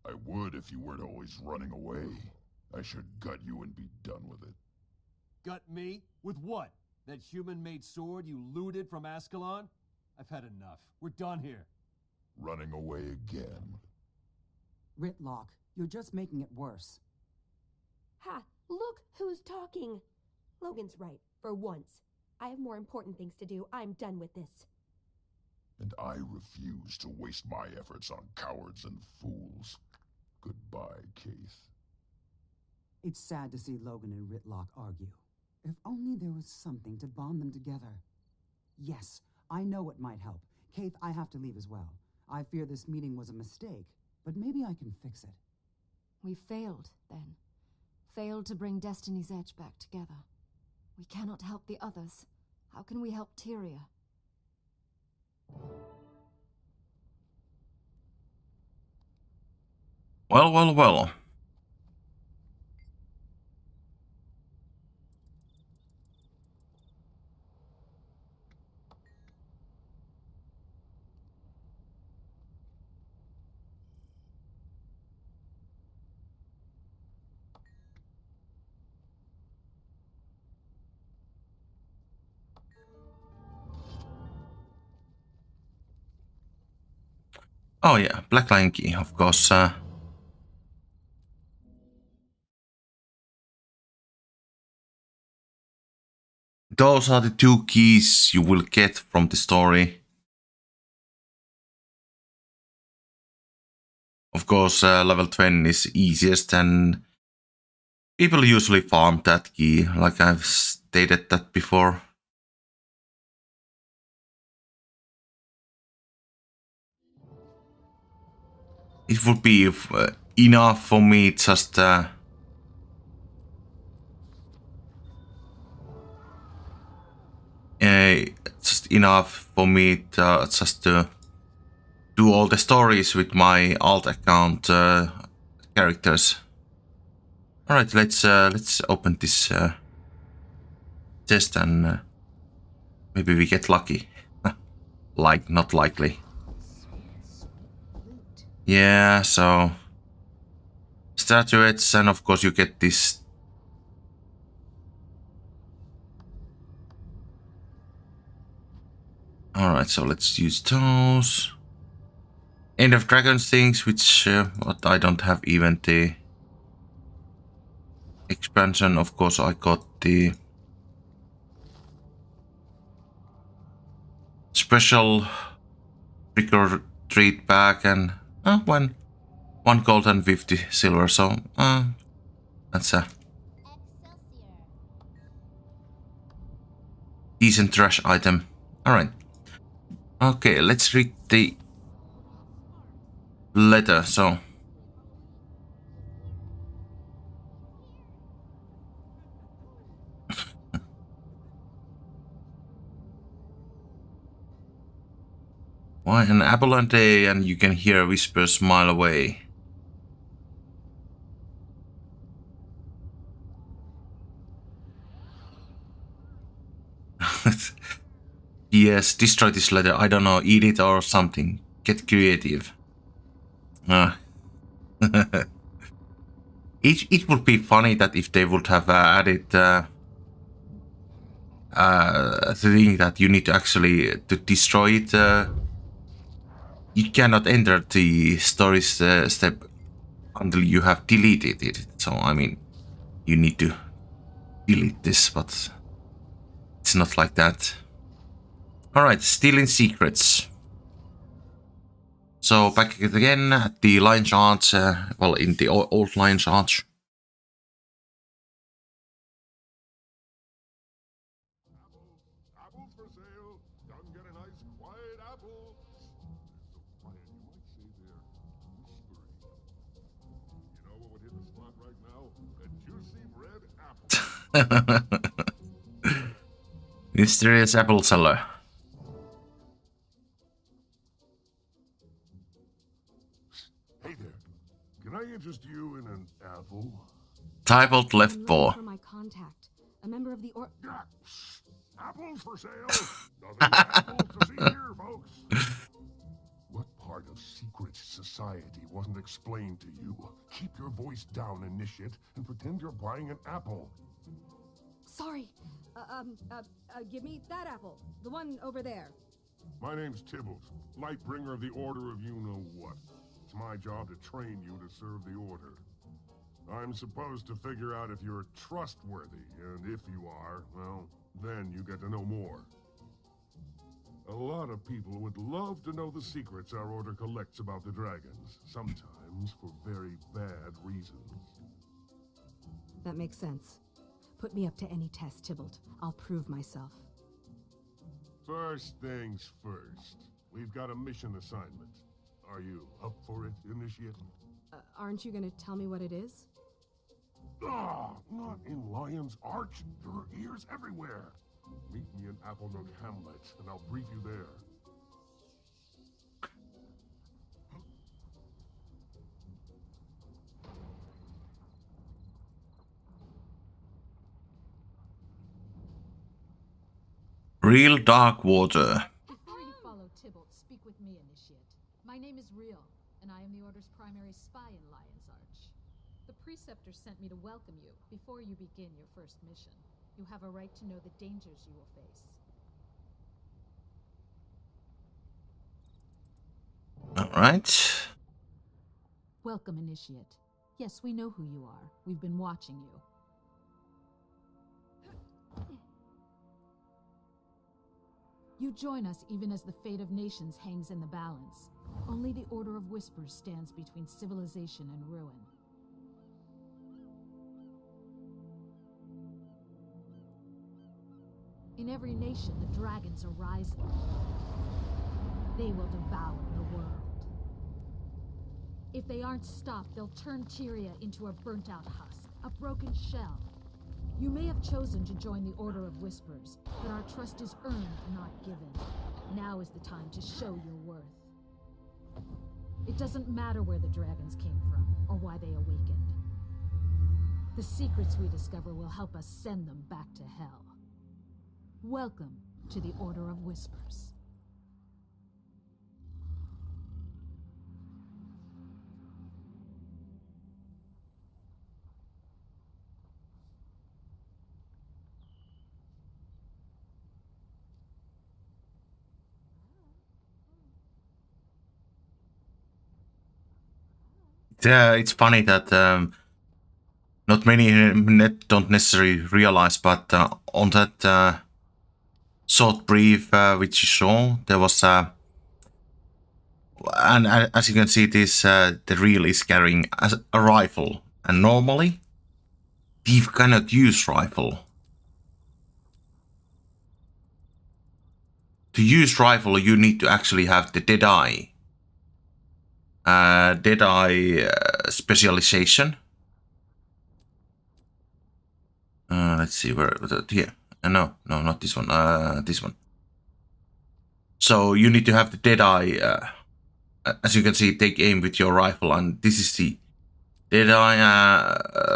I would if you weren't always running away. I should gut you and be done with it. Gut me? With what? That human-made sword you looted from Ascalon? I've had enough. We're done here. Running away again. Rytlock, you're just making it worse. Ha! Look who's talking! Logan's right, for once. I have more important things to do. I'm done with this. And I refuse to waste my efforts on cowards and fools. Goodbye, Keith. It's sad to see Logan and Rytlock argue. If only there was something to bond them together. Yes, I know it might help. Keith, I have to leave as well. I fear this meeting was a mistake, but maybe I can fix it. We failed, then. Failed to bring Destiny's Edge back together. We cannot help the others. How can we help Tyria? Well, well, well. Oh yeah, Black Lion key, of course. Those are the two keys you will get from the story. Of course, level 20 is easiest, and people usually farm that key, like I've stated that before. It would be enough for me just enough for me to just to do all the stories with my alt account characters. All right, let's open this chest and maybe we get lucky. Like, not likely. Yeah, so statuettes, and of course you get this. Alright, so let's use those. End of Dragons things, which what I don't have even the expansion. Of course I got the special trick or treat bag and one gold and 50 silver, so that's a decent trash item. Alright. Okay, let's read the letter, so why an apple a day and you can hear whispers a mile away. Yes, destroy this letter. I don't know, eat it or something. Get creative. It would be funny that if they would have added the thing that you need to actually to destroy it. You cannot enter the story step until you have deleted it. So I mean, you need to delete this, but it's not like that. Alright, stealing secrets. So back again at the Lion's Arch, well, in the old Lion's Arch. Apples for sale. Come get a nice quiet apple. So quiet, you might say they're whispering. You know what would hit the spot right now? A juicy red apple. Mysterious apple seller. Hey there. Can I interest you in an apple? Tybalt left paw. For my contact, a member of the Apples for sale. Nothing but apples to see here, folks. What part of secret society wasn't explained to you? Keep your voice down, initiate, and pretend you're buying an apple. Sorry. Give me that apple. The one over there. My name's Tybalt, Lightbringer of the Order of You-Know-What. It's my job to train you to serve the Order. I'm supposed to figure out if you're trustworthy, and if you are, well, then you get to know more. A lot of people would love to know the secrets our Order collects about the dragons, sometimes for very bad reasons. That makes sense. Put me up to any test, Tybalt. I'll prove myself. First things first. We've got a mission assignment. Are you up for it, Initiate? Aren't you gonna tell me what it is? Ah, not in Lion's Arch. There are ears everywhere. Meet me in Applenook Hamlet, and I'll brief you there. Real dark water. Before you follow Tybalt, speak with me, Initiate. My name is Real, and I am the Order's primary spy in Lion's Arch. The Preceptor sent me to welcome you before you begin your first mission. You have a right to know the dangers you will face. Alright. Welcome, Initiate. Yes, we know who you are. We've been watching you. You join us even as the fate of nations hangs in the balance. Only the Order of Whispers stands between civilization and ruin. In every nation, the dragons are rising. They will devour the world. If they aren't stopped, they'll turn Tyria into a burnt-out husk, a broken shell. You may have chosen to join the Order of Whispers, but our trust is earned, not given. Now is the time to show your worth. It doesn't matter where the dragons came from, or why they awakened. The secrets we discover will help us send them back to hell. Welcome to the Order of Whispers. It's funny that not many don't necessarily realize, but on that short brief which you saw, there was and as you can see, this the Real is carrying a rifle, and normally Thief cannot use rifle. To use rifle, you need to actually have the Deadeye. Deadeye specialization. Let's see where here. No, not this one. This one. So you need to have the Deadeye. As you can see, take aim with your rifle, and this is the Deadeye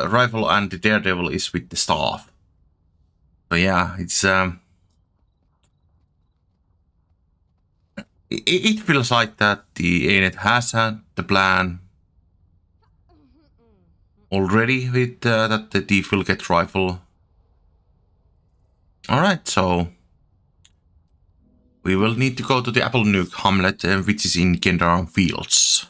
rifle, and the Daredevil is with the staff. So yeah, it's it feels like that the ANET has had the plan already with that the Thief will get rifle. Alright, so we will need to go to the Apple Nuke Hamlet, which is in Gendaron Fields.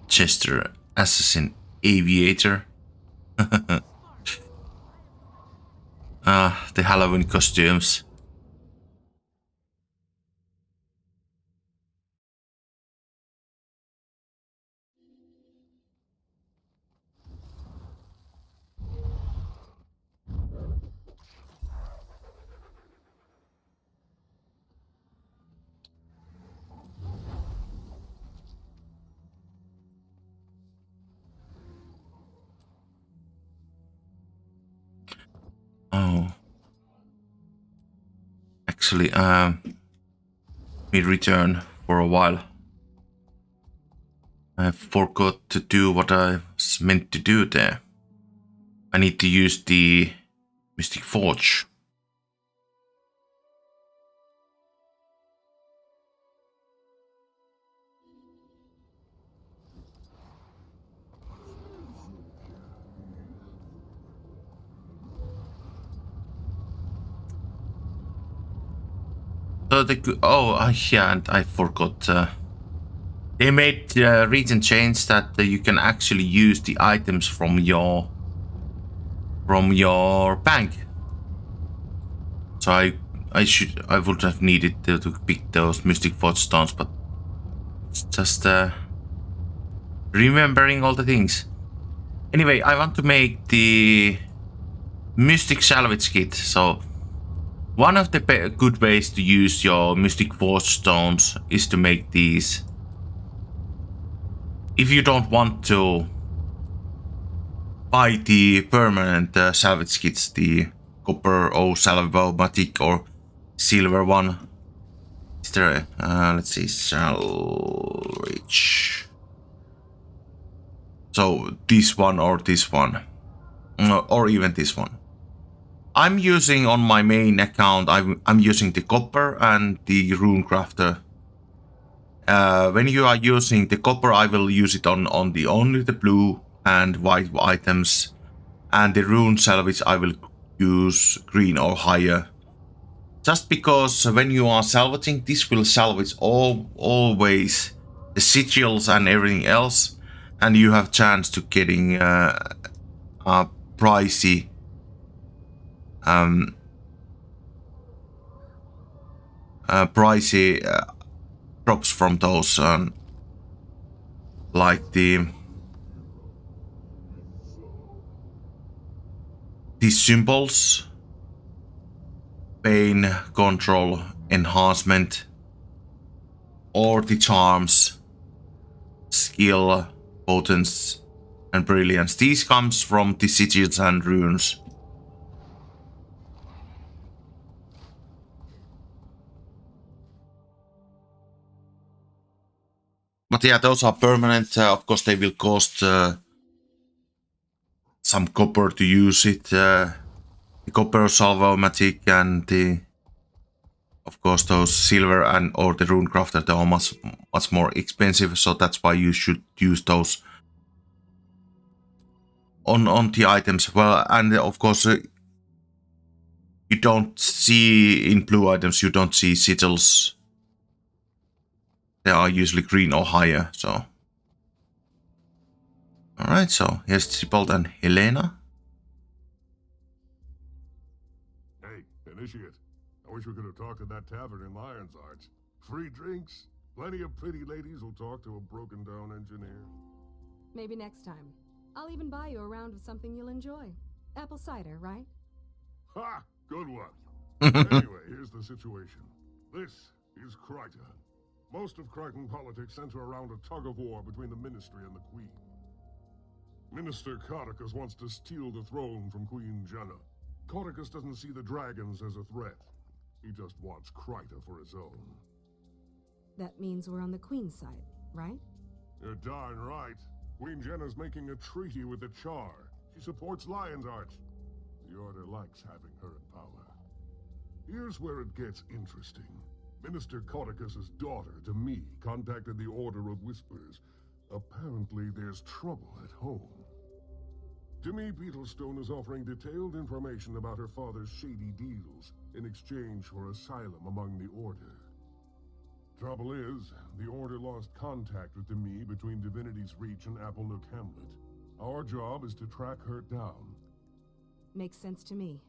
Chester, Assassin, Aviator. The Halloween costumes. Oh. Actually, we return for a while. I forgot to do what I was meant to do there. I need to use the Mystic Forge. So yeah, and I forgot. They made recent change that you can actually use the items from your bank. So I would have needed to pick those Mystic Forge stones, but it's just remembering all the things. Anyway, I want to make the Mystic Salvage Kit. So one of the good ways to use your Mystic Forge stones is to make these if you don't want to buy the permanent salvage kits, the copper or salvomatic or silver one, is there let's see, salvage. So this one or this one, or even this one. I'm using on my main account, I'm using the copper and the rune crafter. When you are using the copper, I will use it on only the blue and white items, and the rune salvage I will use green or higher. Just because when you are salvaging, this will salvage always the sigils and everything else, and you have chance to getting pricey drops from those, like these symbols, pain, control, enhancement, or the charms, skill, potence, and brilliance. These comes from the sigils and runes. But yeah, those are permanent. Of course, they will cost some copper to use it. The copper salvomatic and the, of course, those silver and or the rune crafter, they are much more expensive. So that's why you should use those on the items. Well, and of course, you don't see in blue items. You don't see sigils. They are usually green or higher, so. Alright, so here's Thibault and Helena. Hey, Initiate. I wish we could have talked at that tavern in Lion's Arch. Free drinks, plenty of pretty ladies who'll talk to a broken down engineer. Maybe next time. I'll even buy you a round of something you'll enjoy. Apple cider, right? Ha! Good one. Anyway, here's the situation. This is Kryta. Most of Crichton politics center around a tug-of-war between the Ministry and the Queen. Minister Codicus wants to steal the throne from Queen Jenna. Codicus doesn't see the dragons as a threat. He just wants Kryta for his own. That means we're on the Queen's side, right? You're darn right. Queen Jenna's making a treaty with the Char. She supports Lion's Arch. The Order likes having her in power. Here's where it gets interesting. Minister Codicus's daughter, Demi, contacted the Order of Whispers. Apparently there's trouble at home. Demi Beetlestone is offering detailed information about her father's shady deals in exchange for asylum among the Order. Trouble is, the Order lost contact with Demi between Divinity's Reach and Applenook Hamlet. Our job is to track her down. Makes sense to me.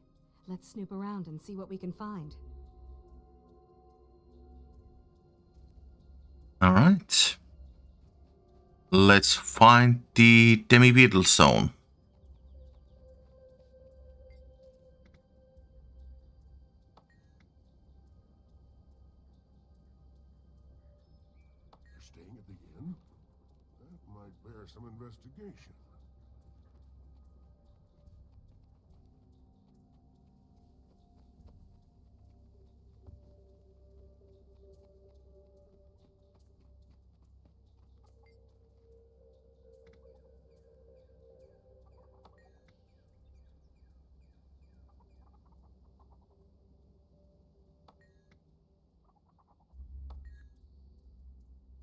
Let's snoop around and see what we can find. Alright. Let's find the Demi Beetlestone. You're staying at the inn? That might bear some investigation.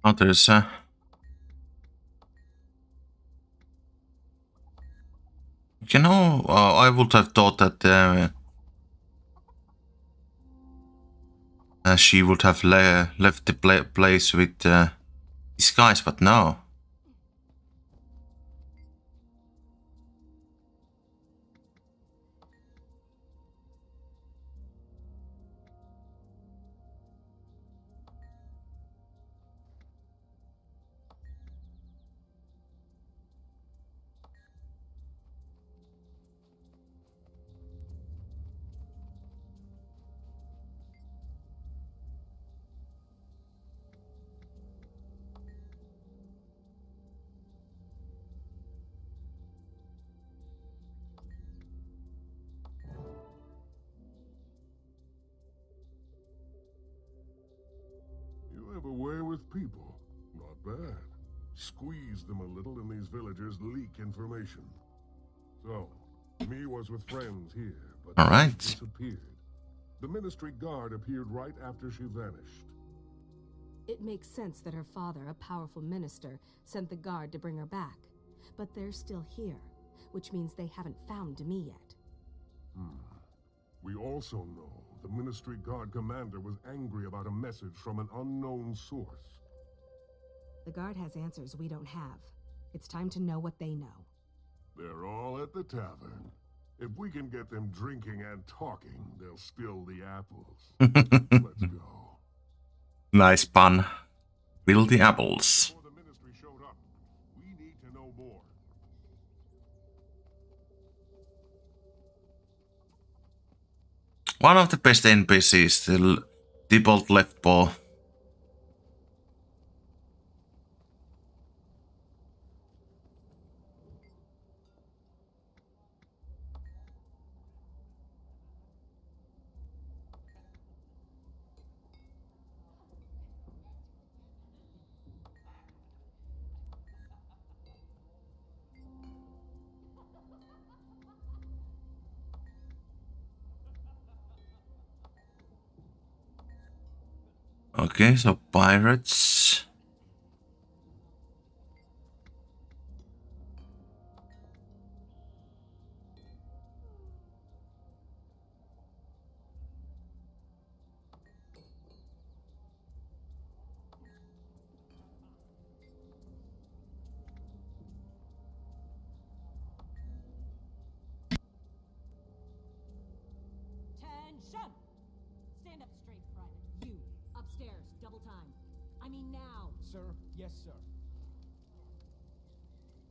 Oh, there's you know, I would have thought that she would have left the place with these guys, but no. squeeze them a little and these villagers leak information. So, me was with friends here, but all right. she disappeared. The Ministry Guard appeared right after she vanished. It makes sense that her father, a powerful minister, sent the guard to bring her back. But they're still here, which means they haven't found Demi yet. We also know the Ministry Guard commander was angry about a message from an unknown source. The guard has answers we don't have. It's time to know what they know. They're all at the tavern. If we can get them drinking and talking, they'll spill the apples. Let's go. Nice pun. Spill the apples. Before the Ministry showed up, we need to know more. One of the best NPCs, the Tybalt left paw. Okay, so pirates. Attention! Stand up straight, Private. You, upstairs, double time. I mean now. Sir, yes, sir.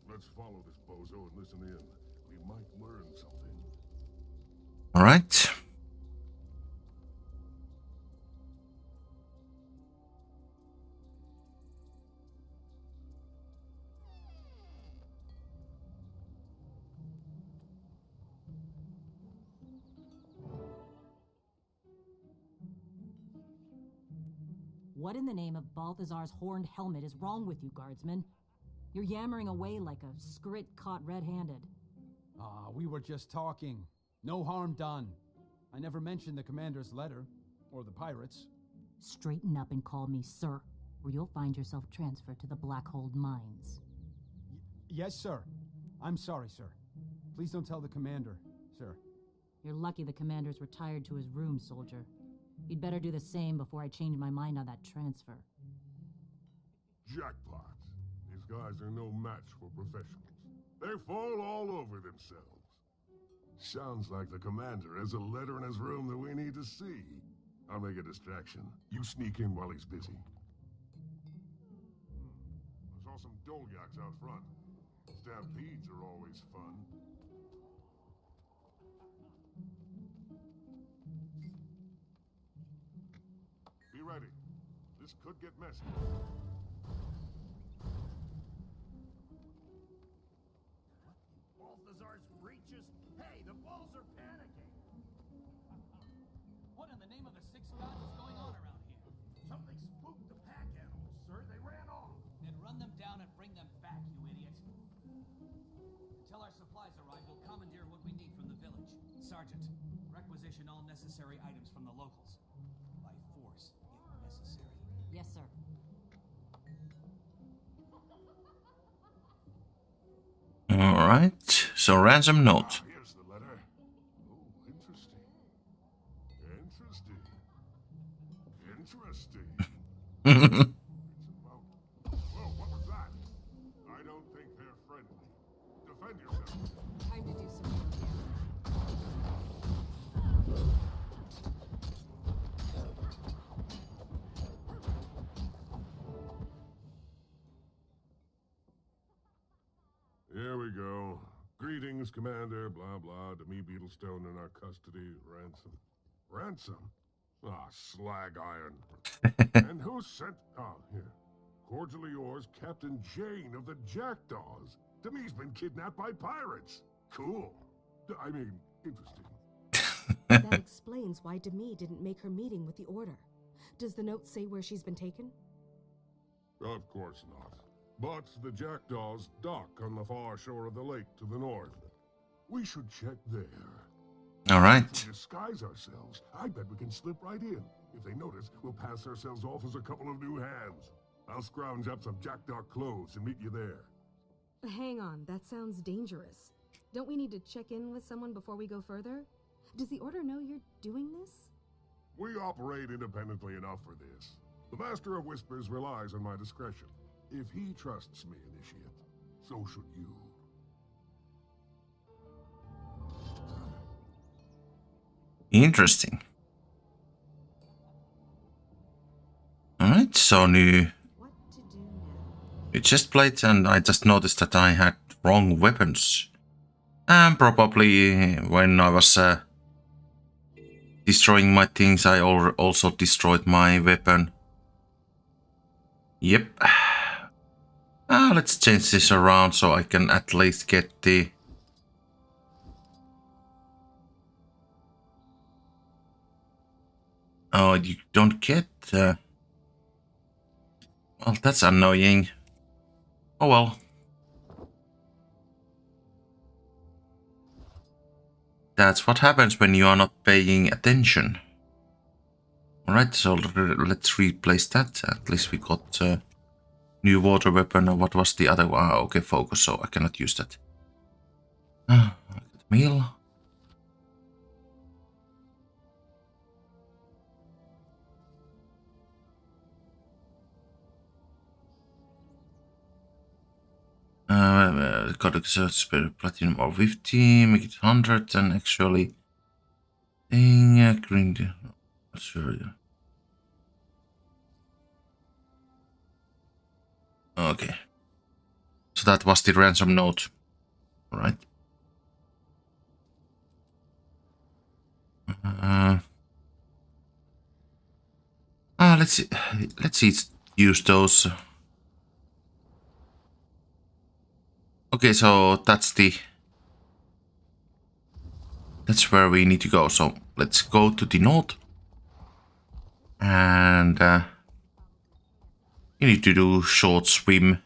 Let's follow this bozo and listen in. We might learn something. All right. What in the name of Balthazar's horned helmet is wrong with you, guardsmen? You're yammering away like a skrit caught red-handed. We were just talking. No harm done. I never mentioned the commander's letter, or the pirates. Straighten up and call me sir, or you'll find yourself transferred to the Blackhold Mines. Yes, sir. I'm sorry, sir. Please don't tell the commander, sir. You're lucky the commander's retired to his room, soldier. You'd better do the same before I change my mind on that transfer. Jackpot. These guys are no match for professionals. They fall all over themselves. Sounds like the commander has a letter in his room that we need to see. I'll make a distraction. You sneak in while he's busy. I saw some Dolyaks out front. Stampedes are always fun. Be ready. This could get messy. Balthazar's breeches? Hey, the bulls are panicking! What in the name of the six gods is going on around here? Something spooked the pack animals, sir. They ran off. Then run them down and bring them back, you idiot. Until our supplies arrive, we'll commandeer what we need from the village. Sergeant, requisition all necessary items from the locals. By force, if necessary. Yes, sir. All right. So ransom note. Here's the letter. Oh, interesting. Interesting. Whoa, what was that? I don't think they're friendly. Defend yourself. Time to do some work here. Here we go. Greetings, Commander, blah blah, Demi Beetlestone in our custody, ransom. Ransom? Ah, slag iron. And who sent... Ah, here. Cordially yours, Captain Jane of the Jackdaws. Demi's been kidnapped by pirates. Cool. I mean, interesting. That explains why Demi didn't make her meeting with the Order. Does the note say where she's been taken? Of course not. But the Jackdaws dock on the far shore of the lake to the north. We should check there. All right. If we disguise ourselves, I bet we can slip right in. If they notice, we'll pass ourselves off as a couple of new hands. I'll scrounge up some Jackdaw clothes and meet you there. Hang on, that sounds dangerous. Don't we need to check in with someone before we go further? Does the Order know you're doing this? We operate independently enough for this. The Master of Whispers relies on my discretion. If he trusts me, Initiate, so should you. Interesting. Alright, so new chest plate, and I just noticed that I had wrong weapons. And probably when I was destroying my things, I also destroyed my weapon. Yep. Let's change this around so I can at least get the... Oh, you don't get... Well, that's annoying. Oh well. That's what happens when you are not paying attention. Alright, so let's replace that. At least we got a new water weapon. Or what was the other one? Okay, focus, so I cannot use that. Meal. Got a spirit platinum or 50, make it 100, and actually green. Sure. Okay. So that was the ransom note, right? Let's see. Let's use those. Okay, so that's where we need to go. So let's go to the north, and you need to do short swim.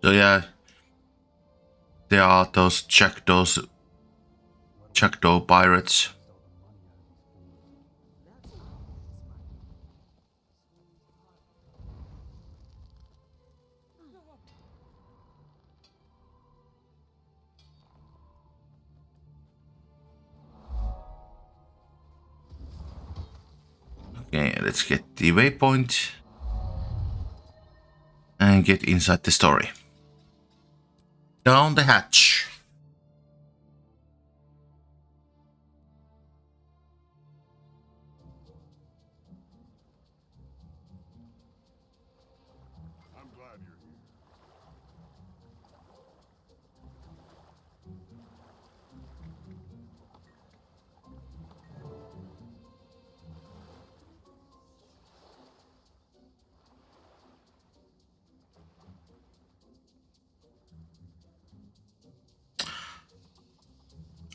So yeah, there are those Jackdaw pirates. Okay, let's get the waypoint and get inside the story. Down the hatch. I'm glad you're here.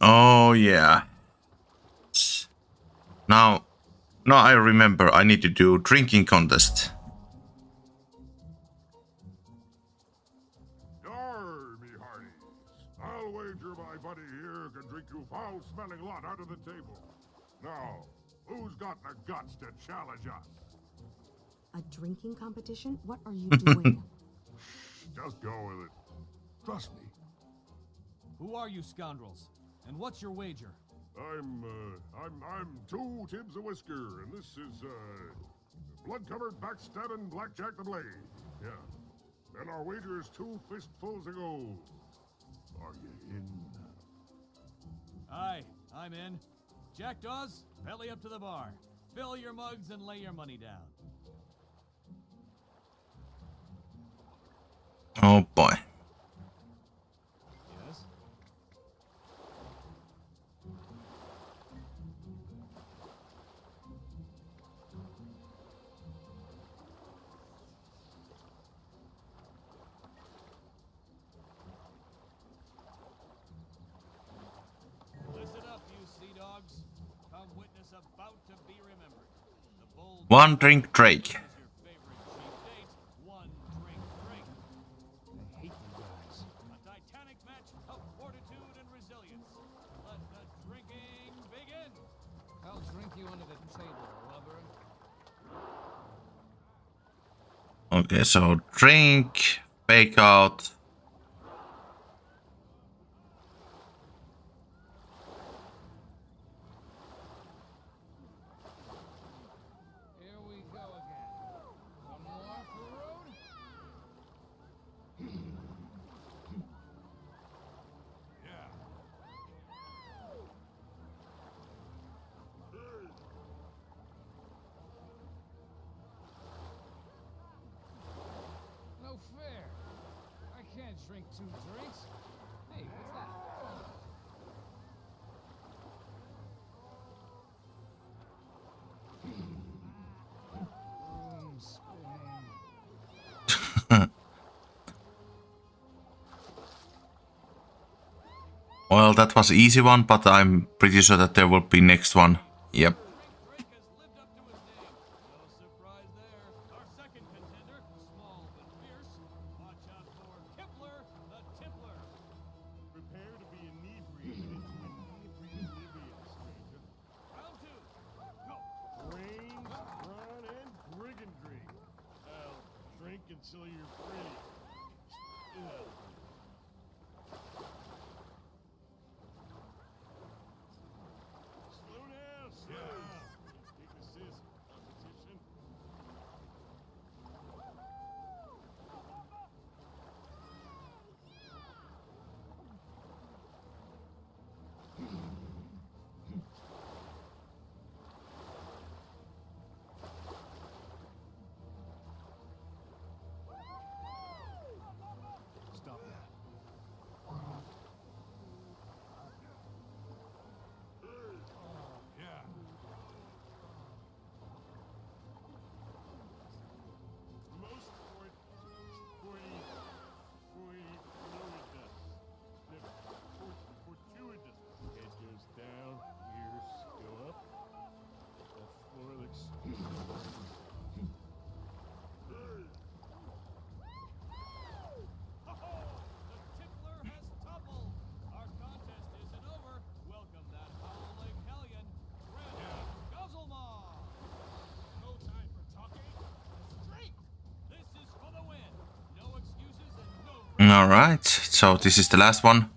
Oh yeah. Now I remember I need to do drinking contest. Yar, me hearties. I'll wager my buddy here can drink you foul-smelling lot out of the table. Now, who's got the guts to challenge us? A drinking competition? What are you doing? Just go with it. Trust me. Who are you scoundrels? And what's your wager? I'm two Tibbs a Whisker, and this is, blood-covered, backstabbing Blackjack the Blade. Yeah. And our wager is 2 fistfuls of gold. Are you in? Aye, I'm in. Jackdaws, belly up to the bar. Fill your mugs and lay your money down. Oh boy. One drink, Drake. Okay, so drink, bake out. Drink 2 drinks? Hey, what's that? Well, that was an easy one, but I'm pretty sure that there will be next one. Yep. Until you're free. Slow down, slow down. Think this is competition? Stop that. Yeah. Most fortuitous. Head goes down, ears go up. That floor looks. All right, so this is the last one.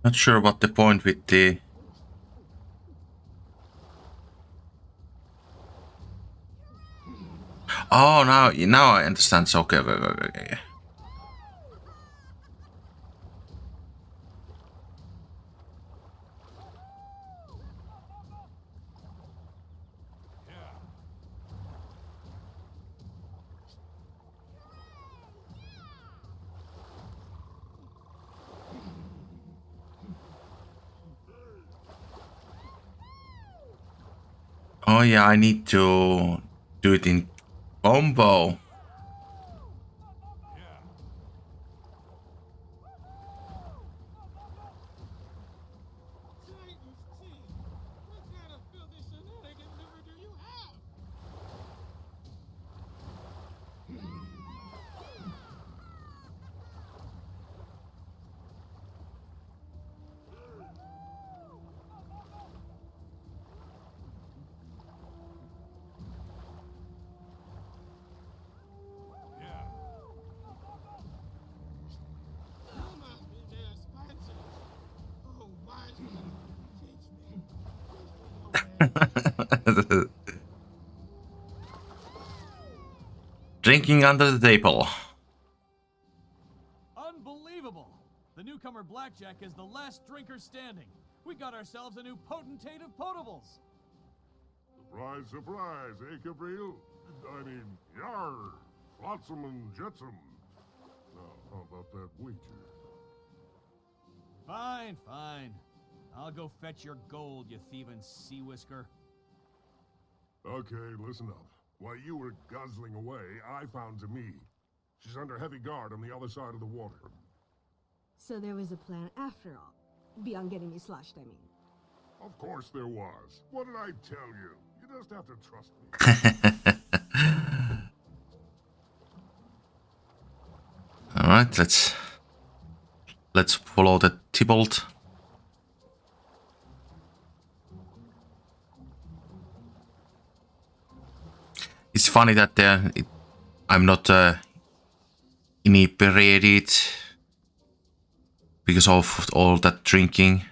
Not sure what the point with the... Oh, now I understand. So, okay. yeah, I need to do it in combo. Drinking under the table. Unbelievable! The newcomer Blackjack is the last drinker standing. We got ourselves a new potentate of potables. Surprise, surprise, eh, Gabriel? I mean, yar, flotsam and jetsam. Now, how about that wager? Fine, fine. I'll go fetch your gold, you thieving sea whisker. Okay, listen up. While you were guzzling away, I found Demi. She's under heavy guard on the other side of the water. So there was a plan after all. Beyond getting me sloshed, I mean. Of course there was. What did I tell you? You just have to trust me. Alright, let's follow the Tybalt. It's funny that I'm not inebriated because of all that drinking.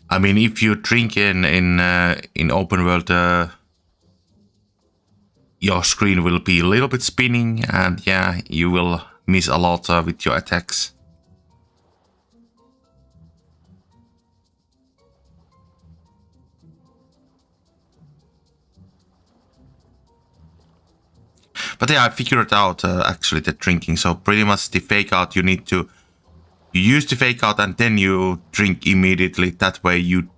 I mean, if you drink in open world, your screen will be a little bit spinning, and yeah, you will miss a lot with your attacks. But yeah, I figured out actually the drinking. So pretty much the fake out, you use the fake out and then you drink immediately. That way you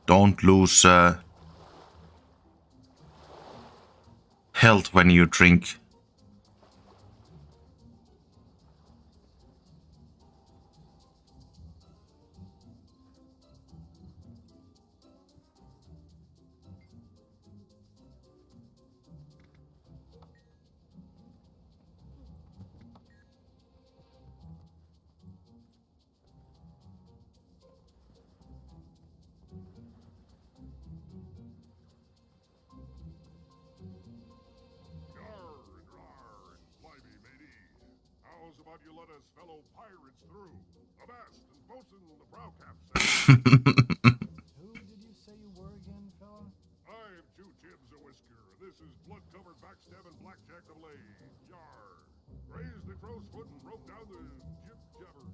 don't lose health when you drink. Who did you say you were again, fella? I'm Two Tibs a Whisker. This is blood-covered backstabbing Blackjack the Blade. Yar. Raised the crow's foot and broke down the jibber.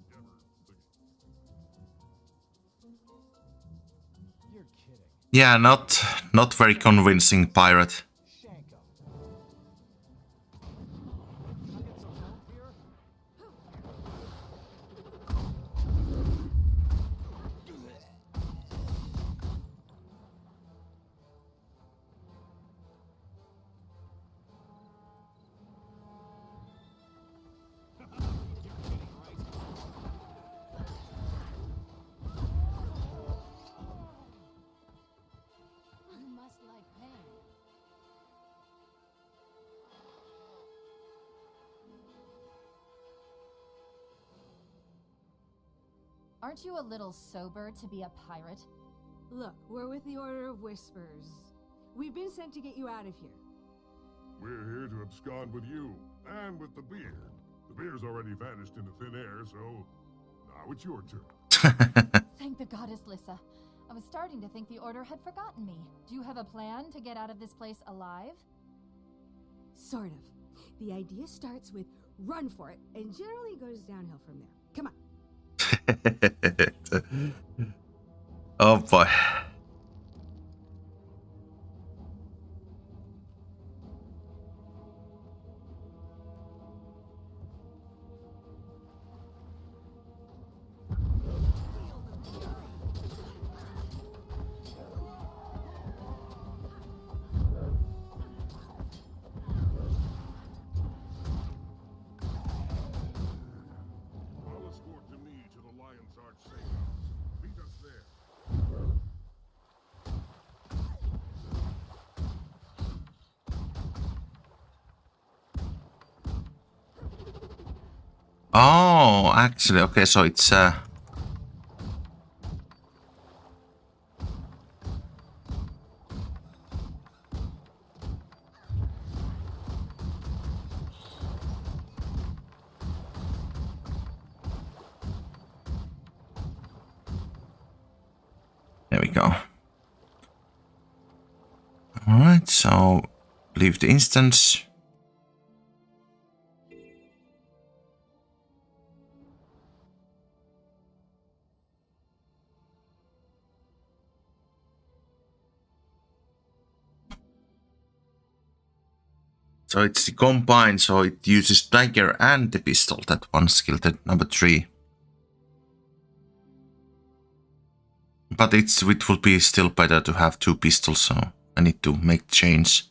You're kidding. Yeah, not very convincing pirate. Aren't you a little sober to be a pirate? Look, we're with the Order of Whispers. We've been sent to get you out of here. We're here to abscond with you, and with the beer. The beer's already vanished into thin air, so now it's your turn. Thank the goddess, Lissa. I was starting to think the Order had forgotten me. Do you have a plan to get out of this place alive? Sort of. The idea starts with run for it, and generally goes downhill from there. Come on. Oh boy. Oh, actually, okay, so it's there we go. Alright, so leave the instance. So it's the combine, so it uses dagger and the pistol, that one skill, that number 3. But it would be still better to have 2 pistols, so I need to make change.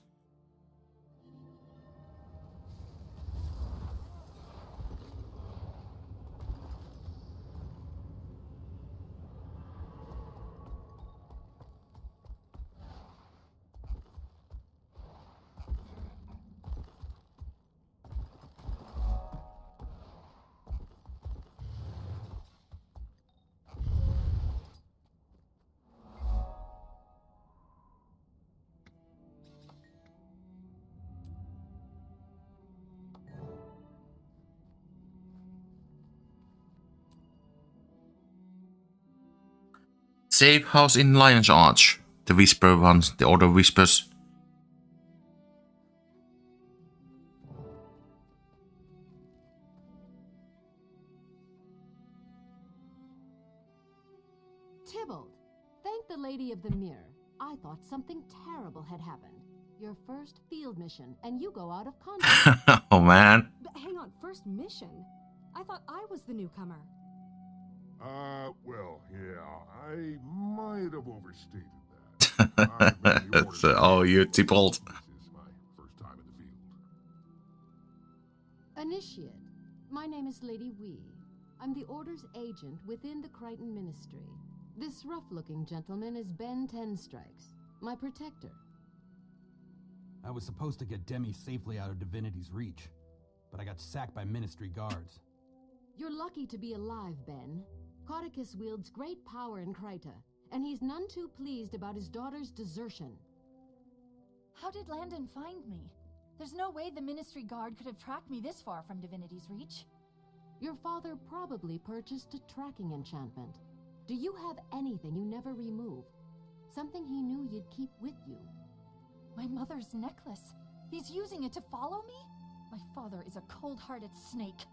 Safe house in Lion's Arch. The Whisper ones, the Order Whispers. Tybalt, thank the Lady of the Mirror. I thought something terrible had happened. Your first field mission, and you go out of context. Oh man. But hang on, first mission? I thought I was the newcomer. Well, yeah, I might have overstated that. Oh, you Tybalt. This is my first time in the field. Initiate, my name is Lady Wee. I'm the Order's agent within the Crichton Ministry. This rough-looking gentleman is Ben Tenstrikes, my protector. I was supposed to get Demi safely out of Divinity's reach, but I got sacked by Ministry guards. You're lucky to be alive, Ben. Codicus wields great power in Kryta, and he's none too pleased about his daughter's desertion. How did Landon find me? There's no way the Ministry Guard could have tracked me this far from Divinity's reach. Your father probably purchased a tracking enchantment. Do you have anything you never removed? Something he knew you'd keep with you? My mother's necklace. He's using it to follow me? My father is a cold-hearted snake.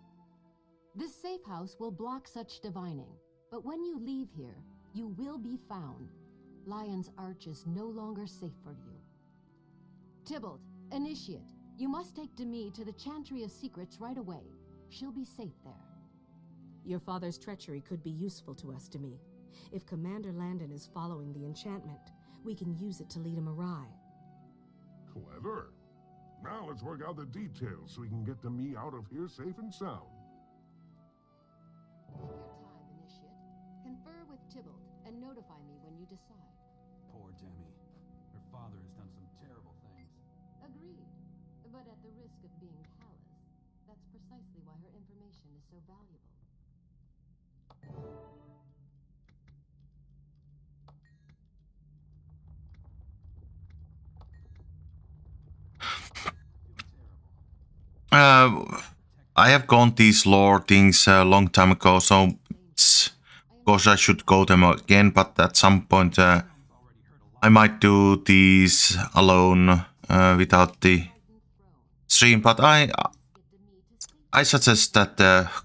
This safe house will block such divining, but when you leave here, you will be found. Lion's Arch is no longer safe for you. Tybalt, Initiate, you must take Demi to the Chantry of Secrets right away. She'll be safe there. Your father's treachery could be useful to us, Demi. If Commander Landon is following the enchantment, we can use it to lead him awry. Clever. Now let's work out the details so we can get Demi out of here safe and sound. Take your time, Initiate. Confer with Tybalt and notify me when you decide. Poor Demi. Her father has done some terrible things. Agreed. But at the risk of being callous, that's precisely why her information is so valuable. I have gone these lore things a long time ago, so of course I should go them again, but at some point I might do these alone without the stream, but I suggest that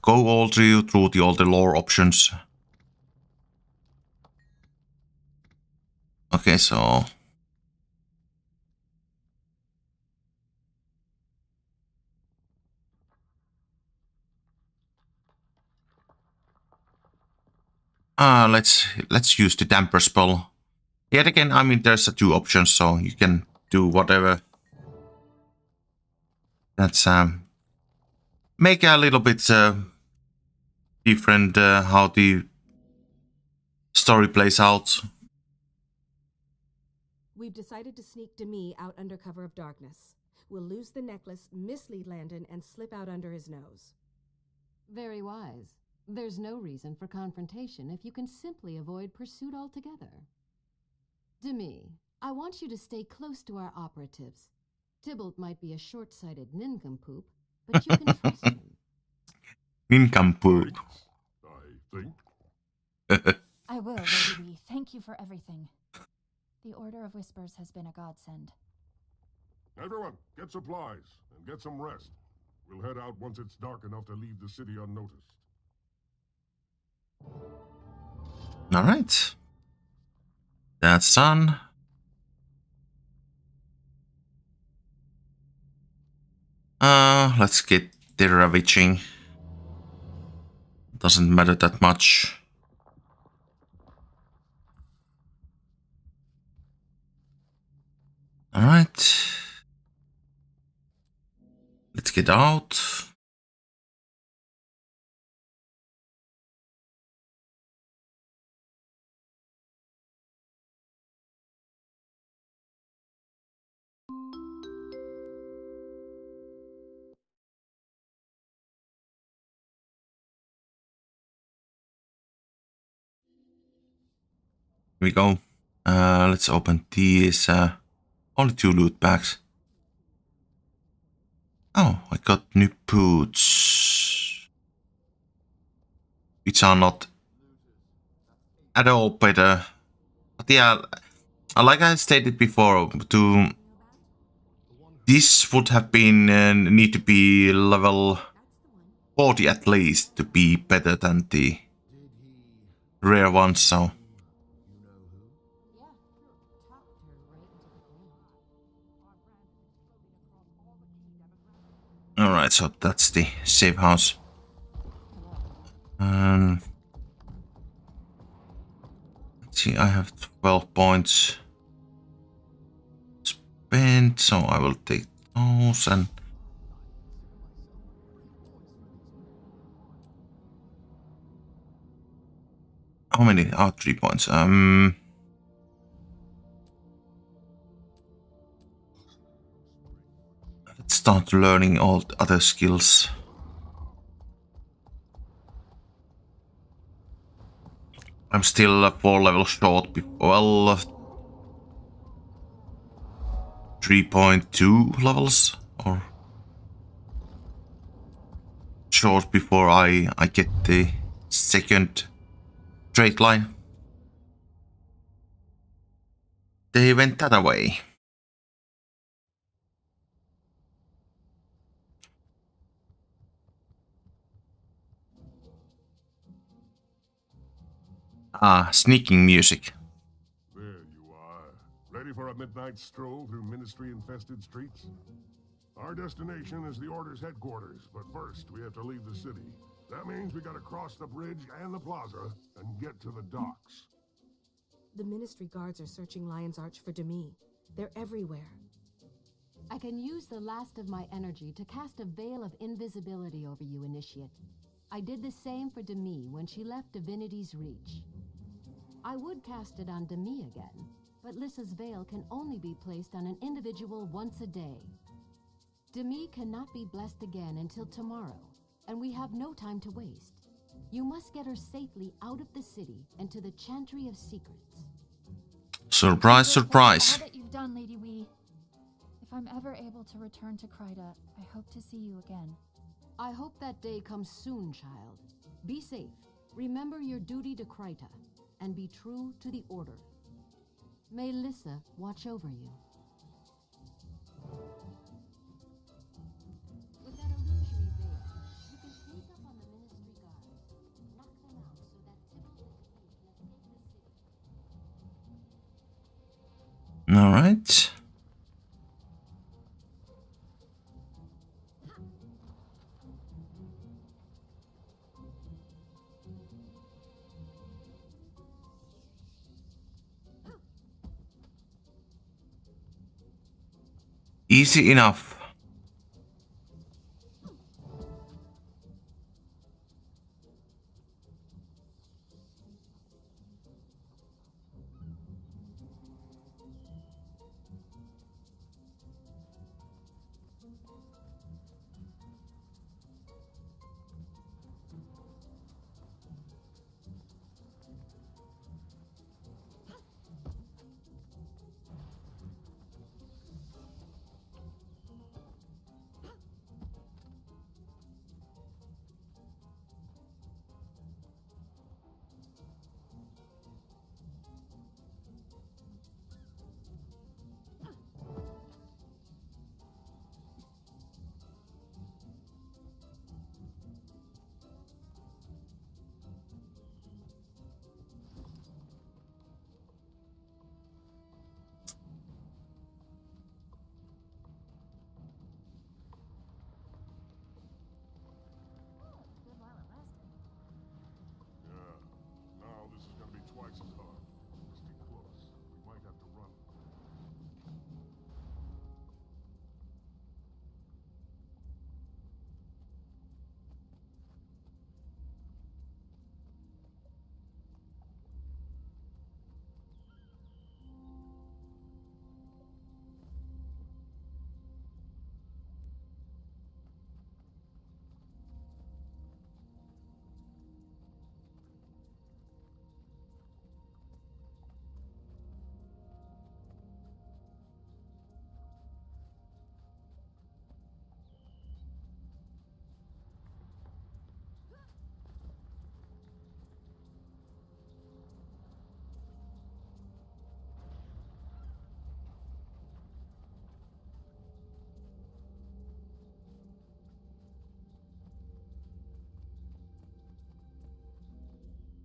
go all through all the lore options. Okay, so let's use the damper spell. Yet again, I mean, there's 2 options, so you can do whatever. That's make a little bit different how the story plays out. We've decided to sneak Demi out under cover of darkness. We'll lose the necklace, mislead Landon, and slip out under his nose. Very wise. There's no reason for confrontation if you can simply avoid pursuit altogether. Demi, I want you to stay close to our operatives. Tybalt might be a short-sighted nincompoop, but you can trust him. Nincompoop. I think. I will, Lady Wee. Thank you for everything. The Order of Whispers has been a godsend. Everyone, get supplies and get some rest. We'll head out once it's dark enough to leave the city unnoticed. All right. That's done. Let's get the ravaging. Doesn't matter that much. All right. Let's get out. Here we go. Let's open these. Only 2 loot bags. Oh, I got new boots. Which are not at all better. But yeah, like I stated before, this would have been need to be level 40 at least to be better than the rare ones, so. Alright, so that's the safe house. Let's see, I have 12 points spent, so I will take those and how many? Oh, 3 points. Let's start learning all the other skills. I'm still 4 levels short. Well, 3.2 levels or short before I get the second straight line. They went that way. Ah, sneaking music. There you are. Ready for a midnight stroll through ministry-infested streets? Our destination is the Order's headquarters, but first we have to leave the city. That means we gotta cross the bridge and the plaza and get to the docks. The Ministry guards are searching Lion's Arch for Demi. They're everywhere. I can use the last of my energy to cast a veil of invisibility over you, Initiate. I did the same for Demi when she left Divinity's reach. I would cast it on Demi again, but Lissa's veil can only be placed on an individual once a day. Demi cannot be blessed again until tomorrow, and we have no time to waste. You must get her safely out of the city and to the Chantry of Secrets. Surprise, surprise. All that you've done, Lady Wee. If I'm ever able to return to Kryta, I hope to see you again. I hope that day comes soon, child. Be safe. Remember your duty to Kryta, and be true to the Order. May Lissa watch over you. With that illusory veil, you can sneak up on the Ministry guards, knock them out so that Tybalt and Keith will take the city. All right. Easy enough.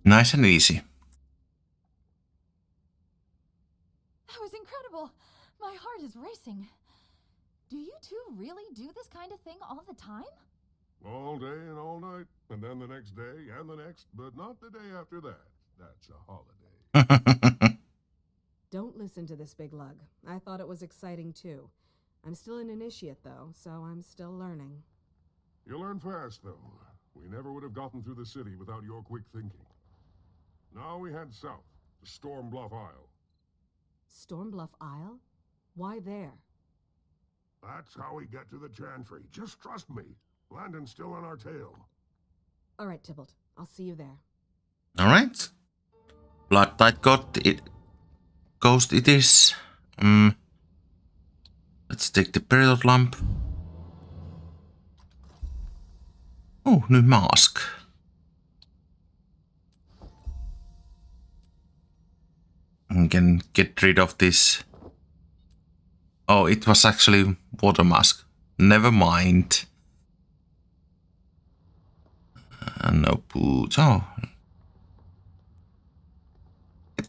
Nice and easy. That was incredible. My heart is racing. Do you two really do this kind of thing all the time? All day and all night, and then the next day and the next, but not the day after that. That's a holiday. Don't listen to this big lug. I thought it was exciting too. I'm still an initiate though, so I'm still learning. You learn fast, though. We never would have gotten through the city without your quick thinking. Now we head south, to Stormbluff Isle. Stormbluff Isle? Why there? That's how we get to the Chantry. Just trust me. Landon's still on our tail. All right, Tybalt. I'll see you there. All right. Blood Tide Ghost it is. Let's take the period lamp. Oh, new mask. I can get rid of this. Oh, it was actually water mask. Never mind. No boots. Oh. A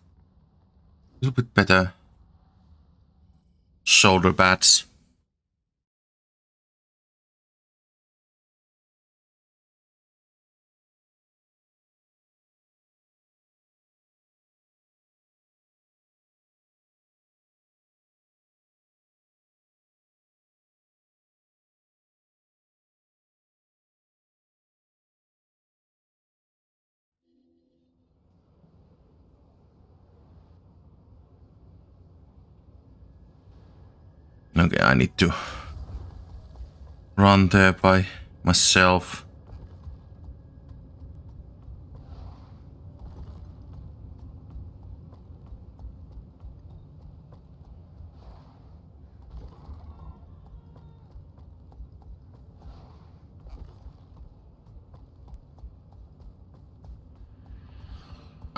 little bit better. Shoulder pads. Okay, I need to run there by myself.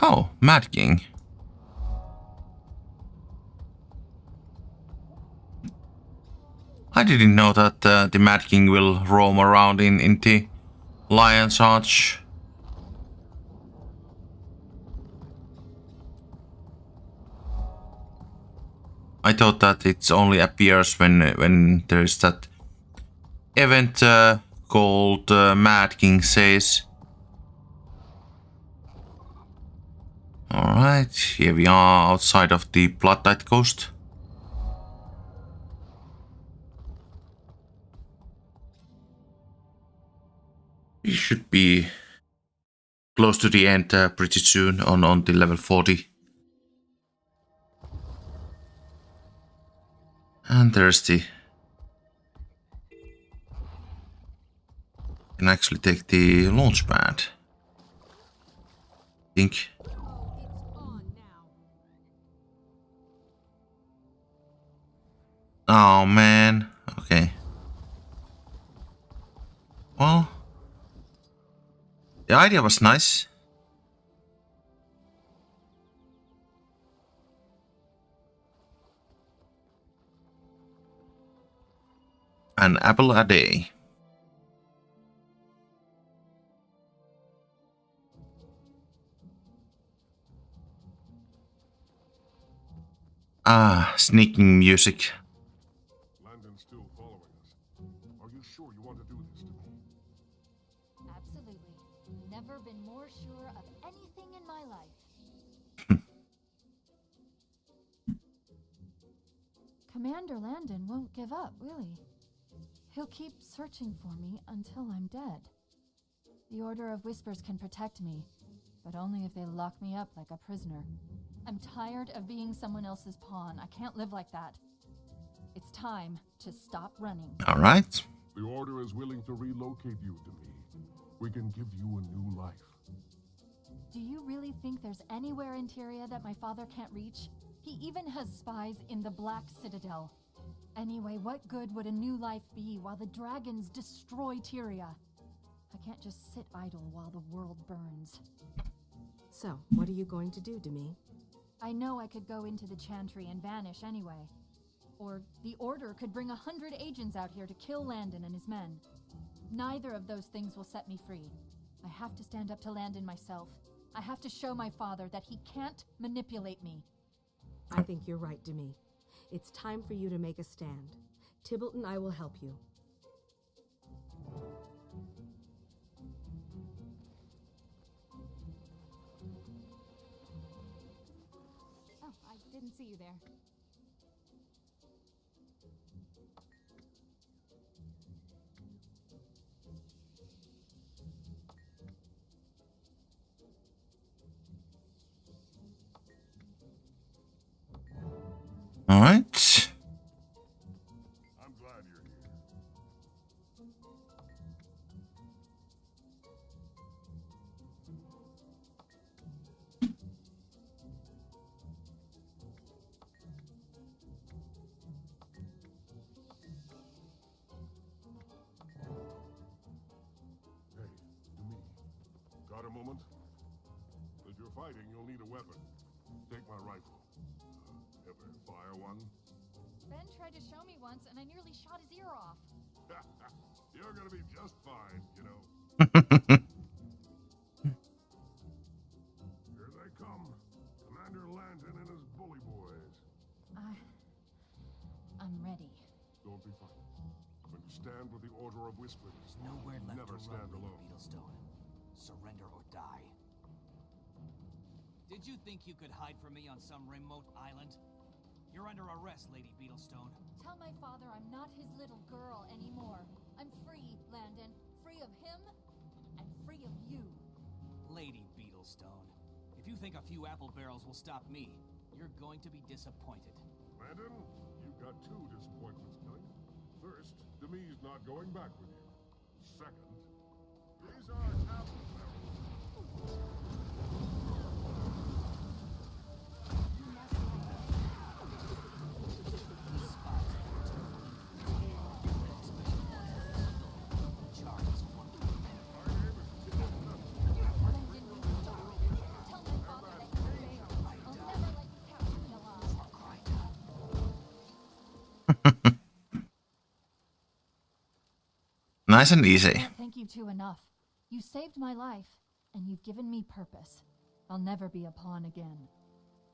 Oh, Mad King. I didn't know that the Mad King will roam around in the Lion's Arch. I thought that it only appears when there's that event called Mad King Says. Alright, here we are outside of the Blood Tide Coast. We should be close to the end pretty soon on the level 40. And there's the... Can actually take the launch pad. I think. Oh man. Okay. Well, the idea was nice. An apple a day. Ah, sneaking music. Landon's still following us. Are you sure you want to do this to me? Absolutely. Never been more sure of anything in my life. Commander Landon won't give up, will he? He'll keep searching for me until I'm dead. The Order of Whispers can protect me, but only if they lock me up like a prisoner. I'm tired of being someone else's pawn. I can't live like that. It's time to stop running. All right. The Order is willing to relocate you to me. We can give you a new life. Do you really think there's anywhere in Tyria that my father can't reach? He even has spies in the Black Citadel. Anyway, what good would a new life be while the dragons destroy Tyria? I can't just sit idle while the world burns. So, what are you going to do, Demi? I know I could go into the Chantry and vanish anyway. Or the Order could bring 100 agents out here to kill Landon and his men. Neither of those things will set me free. I have to stand up to Landon myself. I have to show my father that he can't manipulate me. I think you're right, Demi. It's time for you to make a stand. Tybalt and I will help you. Oh, I didn't see you there. All right. I'm glad you're here. Hey, Demi. Got a moment? If you're fighting, you'll need a weapon. Take my rifle. Ever fire one? Ben tried to show me once, and I nearly shot his ear off. You're gonna be just fine, you know. Here they come. Commander Landon and his bully boys. I'm ready. Don't be frightened. When you stand with the Order of Whispers, Nowhere left never to stand run, alone. Beetlestone. Surrender or die. Did you think you could hide from me on some remote island? You're under arrest, Lady Beetlestone. Tell my father I'm not his little girl anymore. I'm free, Landon. Free of him, and free of you. Lady Beetlestone, if you think a few apple barrels will stop me, you're going to be disappointed. Landon, you've got two disappointments coming. First, Demi's not going back with you. Second, these are apple barrels. Nice and easy. Can't thank you two enough. You saved my life, and you've given me purpose. I'll never be a pawn again.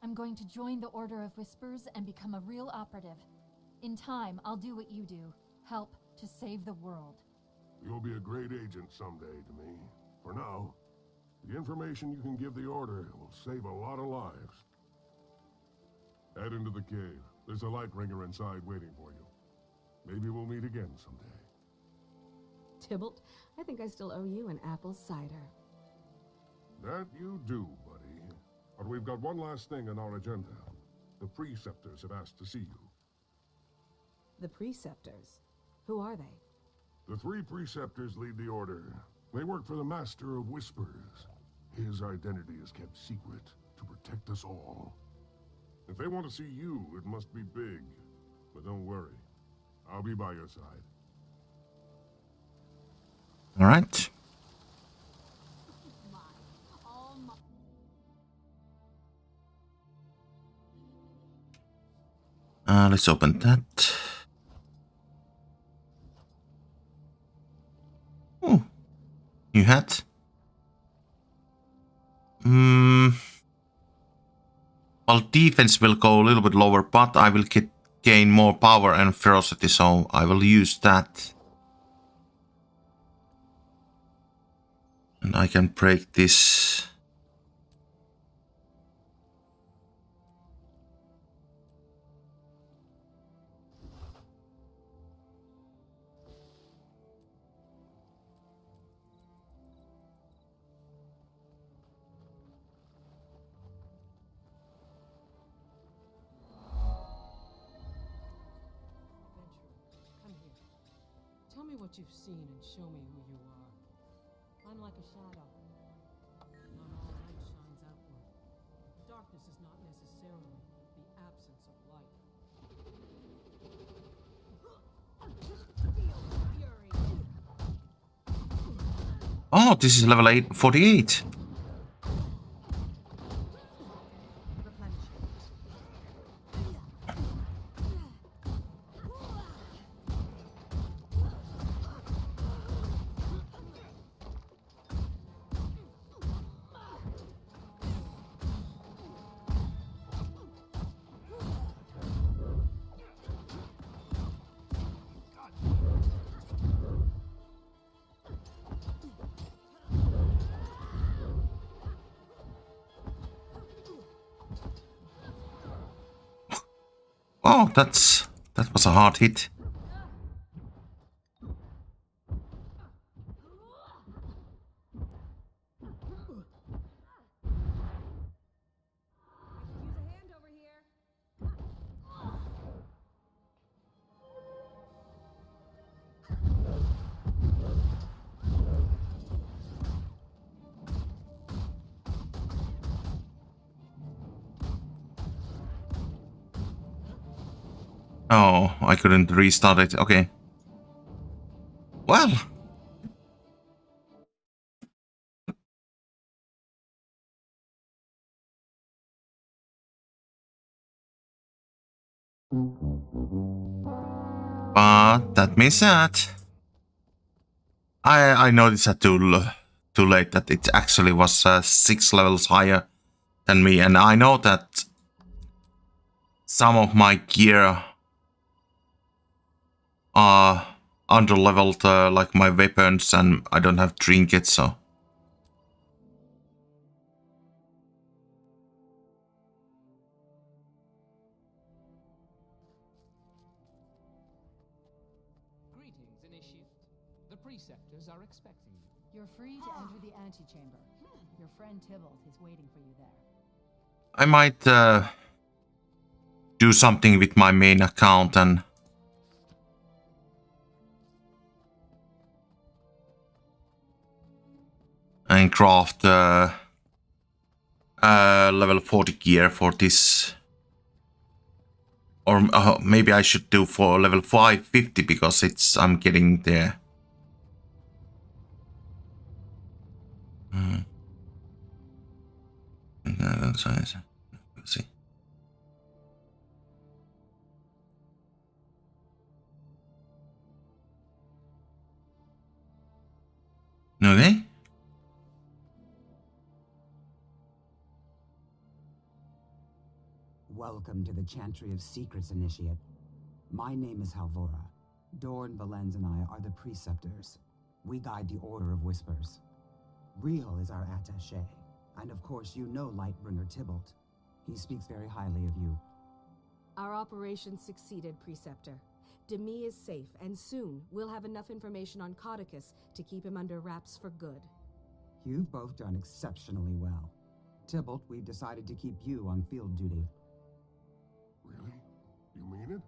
I'm going to join the Order of Whispers and become a real operative. In time, I'll do what you do. Help to save the world. You'll be a great agent someday, Demi. For now, the information you can give the Order will save a lot of lives. Head into the cave. There's a light bringer inside waiting for you. Maybe we'll meet again someday. Tybalt, I think I still owe you an apple cider. That you do, buddy. But we've got one last thing on our agenda. The Preceptors have asked to see you. The Preceptors? Who are they? The three Preceptors lead the Order. They work for the Master of Whispers. His identity is kept secret to protect us all. If they want to see you, it must be big. But don't worry. I'll be by your side. All right. Let's open that. Oh, new hat. Well, defense will go a little bit lower, but I will gain more power and ferocity, so I will use that. And I can break this. Tell me what you've seen and show me who you are. I'm like a shadow. Not all light shines outward. Darkness is not necessarily the absence of light. Oh, this is level 48. Oh, that was a hard hit. Oh, I couldn't restart it. Okay. Well. But that means that I noticed that too late that it actually was 6 levels higher than me, and I know that some of my gear are under-leveled, like my weapons, and I don't have trinkets, so... Greetings, Initiate. The Preceptors are expecting you. You're free to enter the antechamber. Your friend Tybalt is waiting for you there. I might do something with my main account and... craft level 40 gear for this. Or maybe I should do for level 550 because I'm getting there. Let's see. Okay. Welcome to the Chantry of Secrets, Initiate. My name is Halvora. Dorn, Valenz, and I are the Preceptors. We guide the Order of Whispers. Riel is our attaché, and of course you know Lightbringer Tybalt. He speaks very highly of you. Our operation succeeded, Preceptor. Demi is safe, and soon we'll have enough information on Codicus to keep him under wraps for good. You've both done exceptionally well. Tybalt, we've decided to keep you on field duty. Really? You mean it?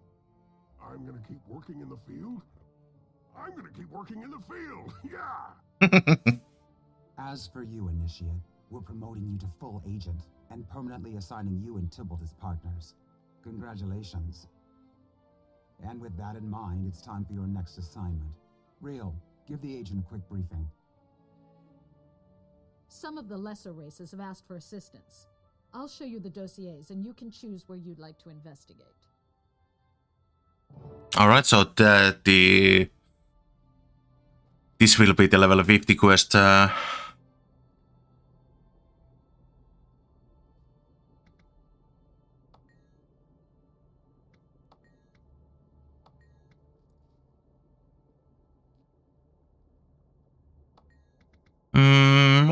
I'm gonna keep working in the field? I'm gonna keep working in the field! Yeah! As for you, Initiate, we're promoting you to full agent and permanently assigning you and Tybalt as partners. Congratulations. And with that in mind, it's time for your next assignment. Riel, give the agent a quick briefing. Some of the lesser races have asked for assistance. I'll show you the dossiers, and you can choose where you'd like to investigate. Alright, so this will be the level 50 quest.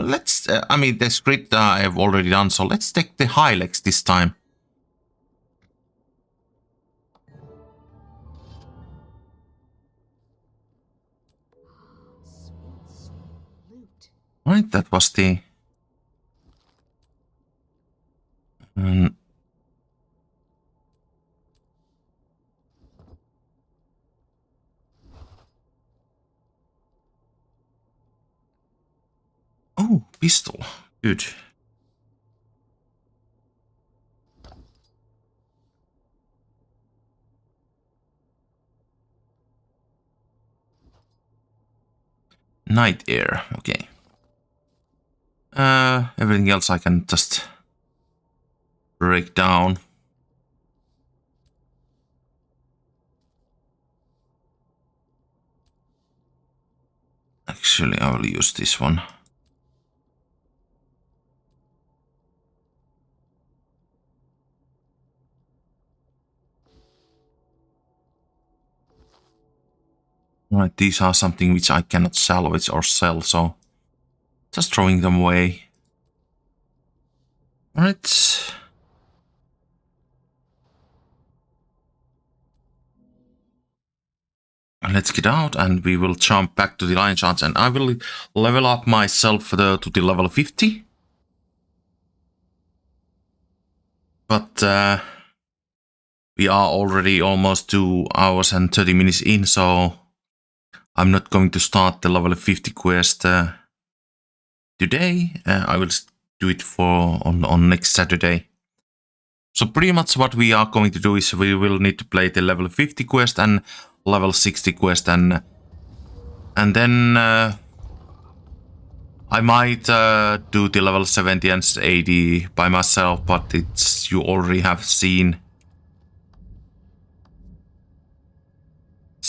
Let's, I mean, the script I have already done, so let's take the Hylex this time. Right, that was the... Oh, pistol. Good. Night air, okay. Everything else I can just break down. Actually, I will use this one. Right, these are something which I cannot salvage or sell, so just throwing them away. Right. let's get out and we will jump back to the Lion Charge, and I will level up myself to the level 50. But we are already almost 2 hours and 30 minutes in, so I'm not going to start the level 50 quest today. I will do it on next Saturday. So pretty much what we are going to do is we will need to play the level 50 quest and level 60 quest, and then I might do the level 70 and 80 by myself, but it's you already have seen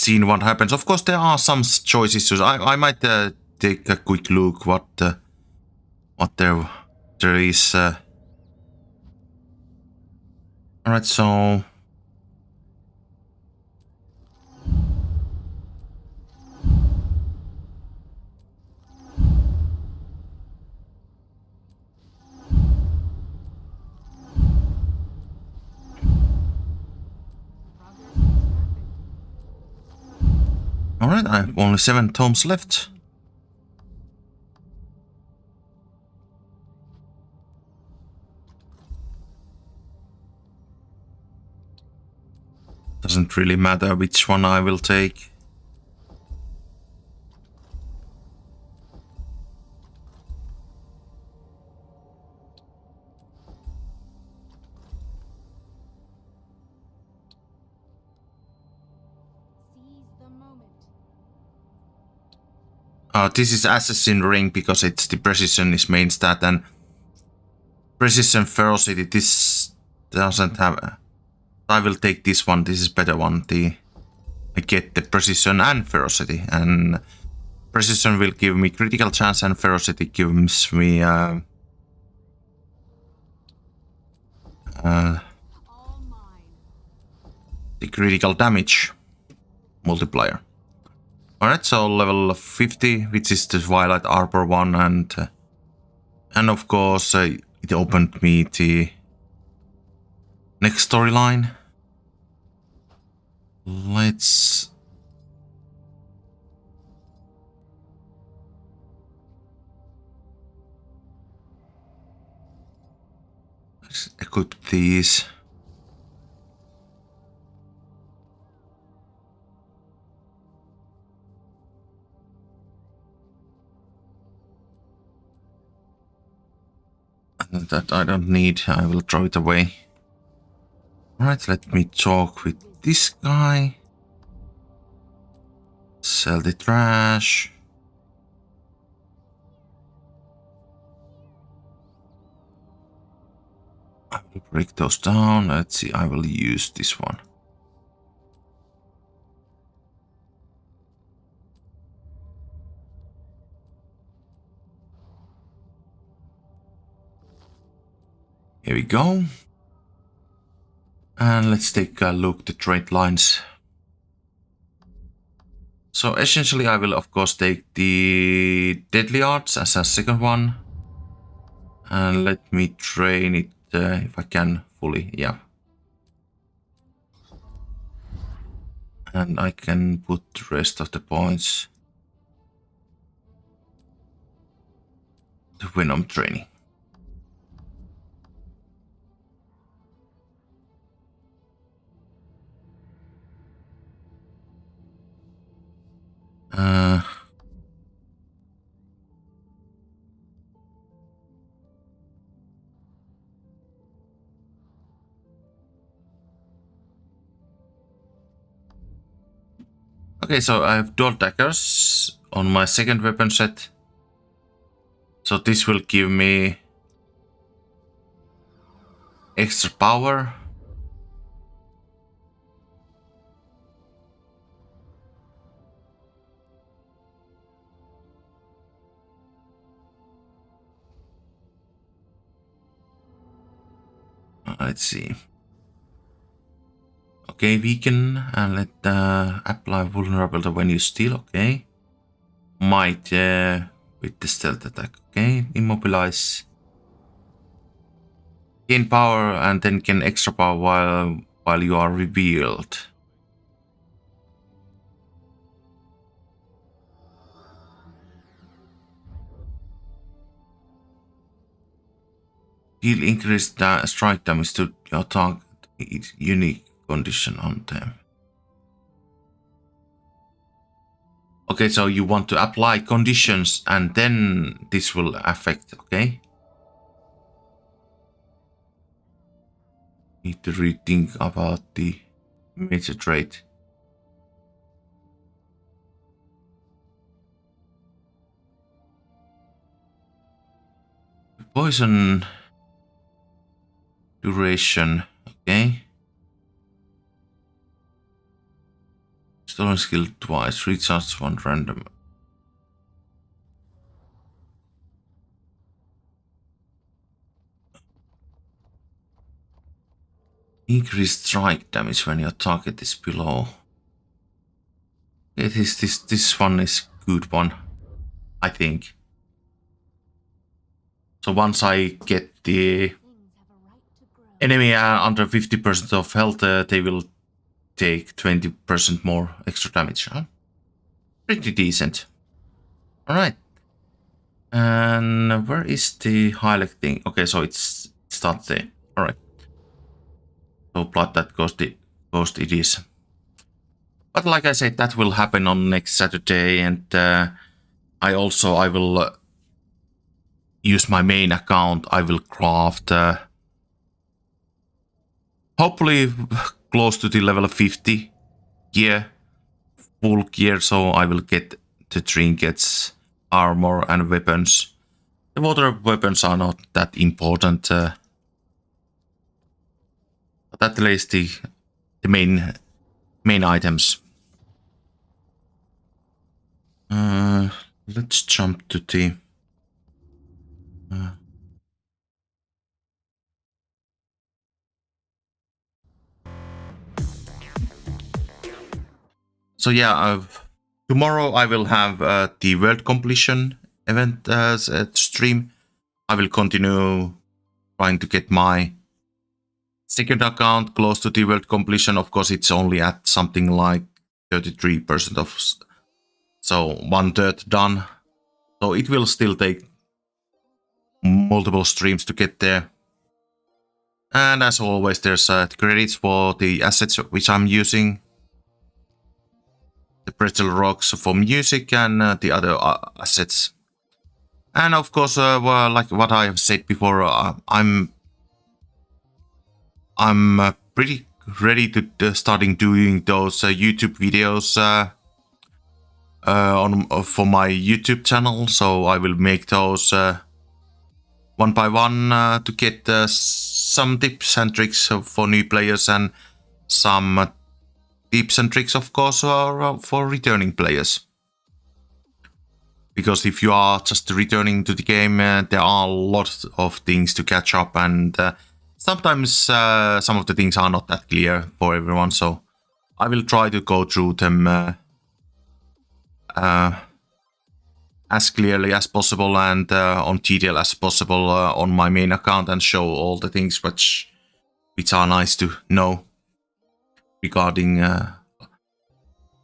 what happens. Of course, there are some choices. So I might take a quick look what there is. All right, so. Alright, I have only 7 tomes left. Doesn't really matter which one I will take. This is Assassin Ring because it's the precision is main stat, and precision ferocity. This doesn't have. I will take this one. This is better one. I get the precision and ferocity, and precision will give me critical chance, and ferocity gives me the critical damage multiplier. Alright, so level 50, which is the Twilight Arbor one, and of course it opened me the next storyline. Let's equip these. That I don't need, I will throw it away. Alright, let me talk with this guy. Sell the trash. I will break those down. Let's see, I will use this one. Here we go. And let's take a look at the trade lines. So essentially I will of course take the Deadly Arts as a second one. And let me train it if I can fully, yeah. And I can put the rest of the points to Venom training. Okay, so I have dual daggers on my second weapon set. So this will give me extra power. Let's see. Okay, weaken and let apply vulnerability when you steal. Okay. Might with the stealth attack. Okay, immobilize. Gain power and then gain extra power while you are revealed. Deal increased strike damage to your target. It's unique condition on them. Okay, so you want to apply conditions and then this will affect, okay? Need to rethink about the major trait. Poison duration, okay? Stolen skill twice, recharge one random. Increased strike damage when your target is below. It is this one is good one, I think. So once I get the enemy under 50% of health, they will take 20% more extra damage. Huh? Pretty decent. Alright. And where is the highlight thing? Okay, so it starts there. Alright. So plot that ghost it is. But like I said, that will happen on next Saturday, and I will use my main account. I will craft hopefully close to the level 50 gear, full gear, so I will get the trinkets, armor and weapons. The water weapons are not that important, but at least the main items. Let's jump to the so yeah, tomorrow I will have the world completion event stream. I will continue trying to get my second account close to the world completion. Of course, it's only at something like 33% of, so 1/3 done. So it will still take multiple streams to get there. And as always, there's credits for the assets which I'm using. The Pretzel Rocks for music and the other assets. And of course, well, like what I have said before, I'm pretty ready to starting doing those YouTube videos for my YouTube channel. So I will make those one by one to get some tips and tricks for new players, and some tips and tricks, of course, for returning players. Because if you are just returning to the game, there are a lot of things to catch up, and sometimes some of the things are not that clear for everyone. So I will try to go through them as clearly as possible and on detail as possible on my main account, and show all the things which are nice to know regarding a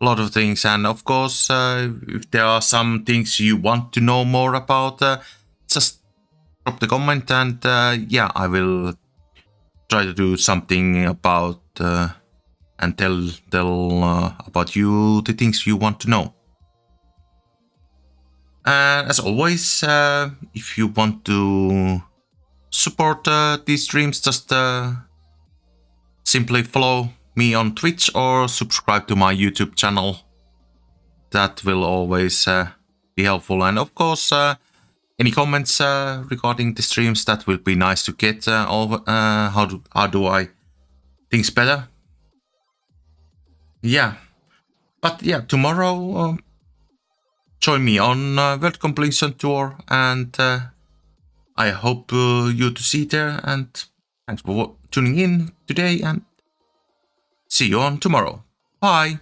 lot of things. And of course, if there are some things you want to know more about, just drop the comment, and yeah, I will try to do something about and tell about you the things you want to know. As always, if you want to support these streams, just simply follow me on Twitch or subscribe to my YouTube channel. That will always be helpful. And of course, any comments regarding the streams, that will be nice to get. How do I things better? Yeah, but yeah, tomorrow join me on World Completion Tour, and I hope you to see there. And thanks for tuning in today, and see you on tomorrow. Bye.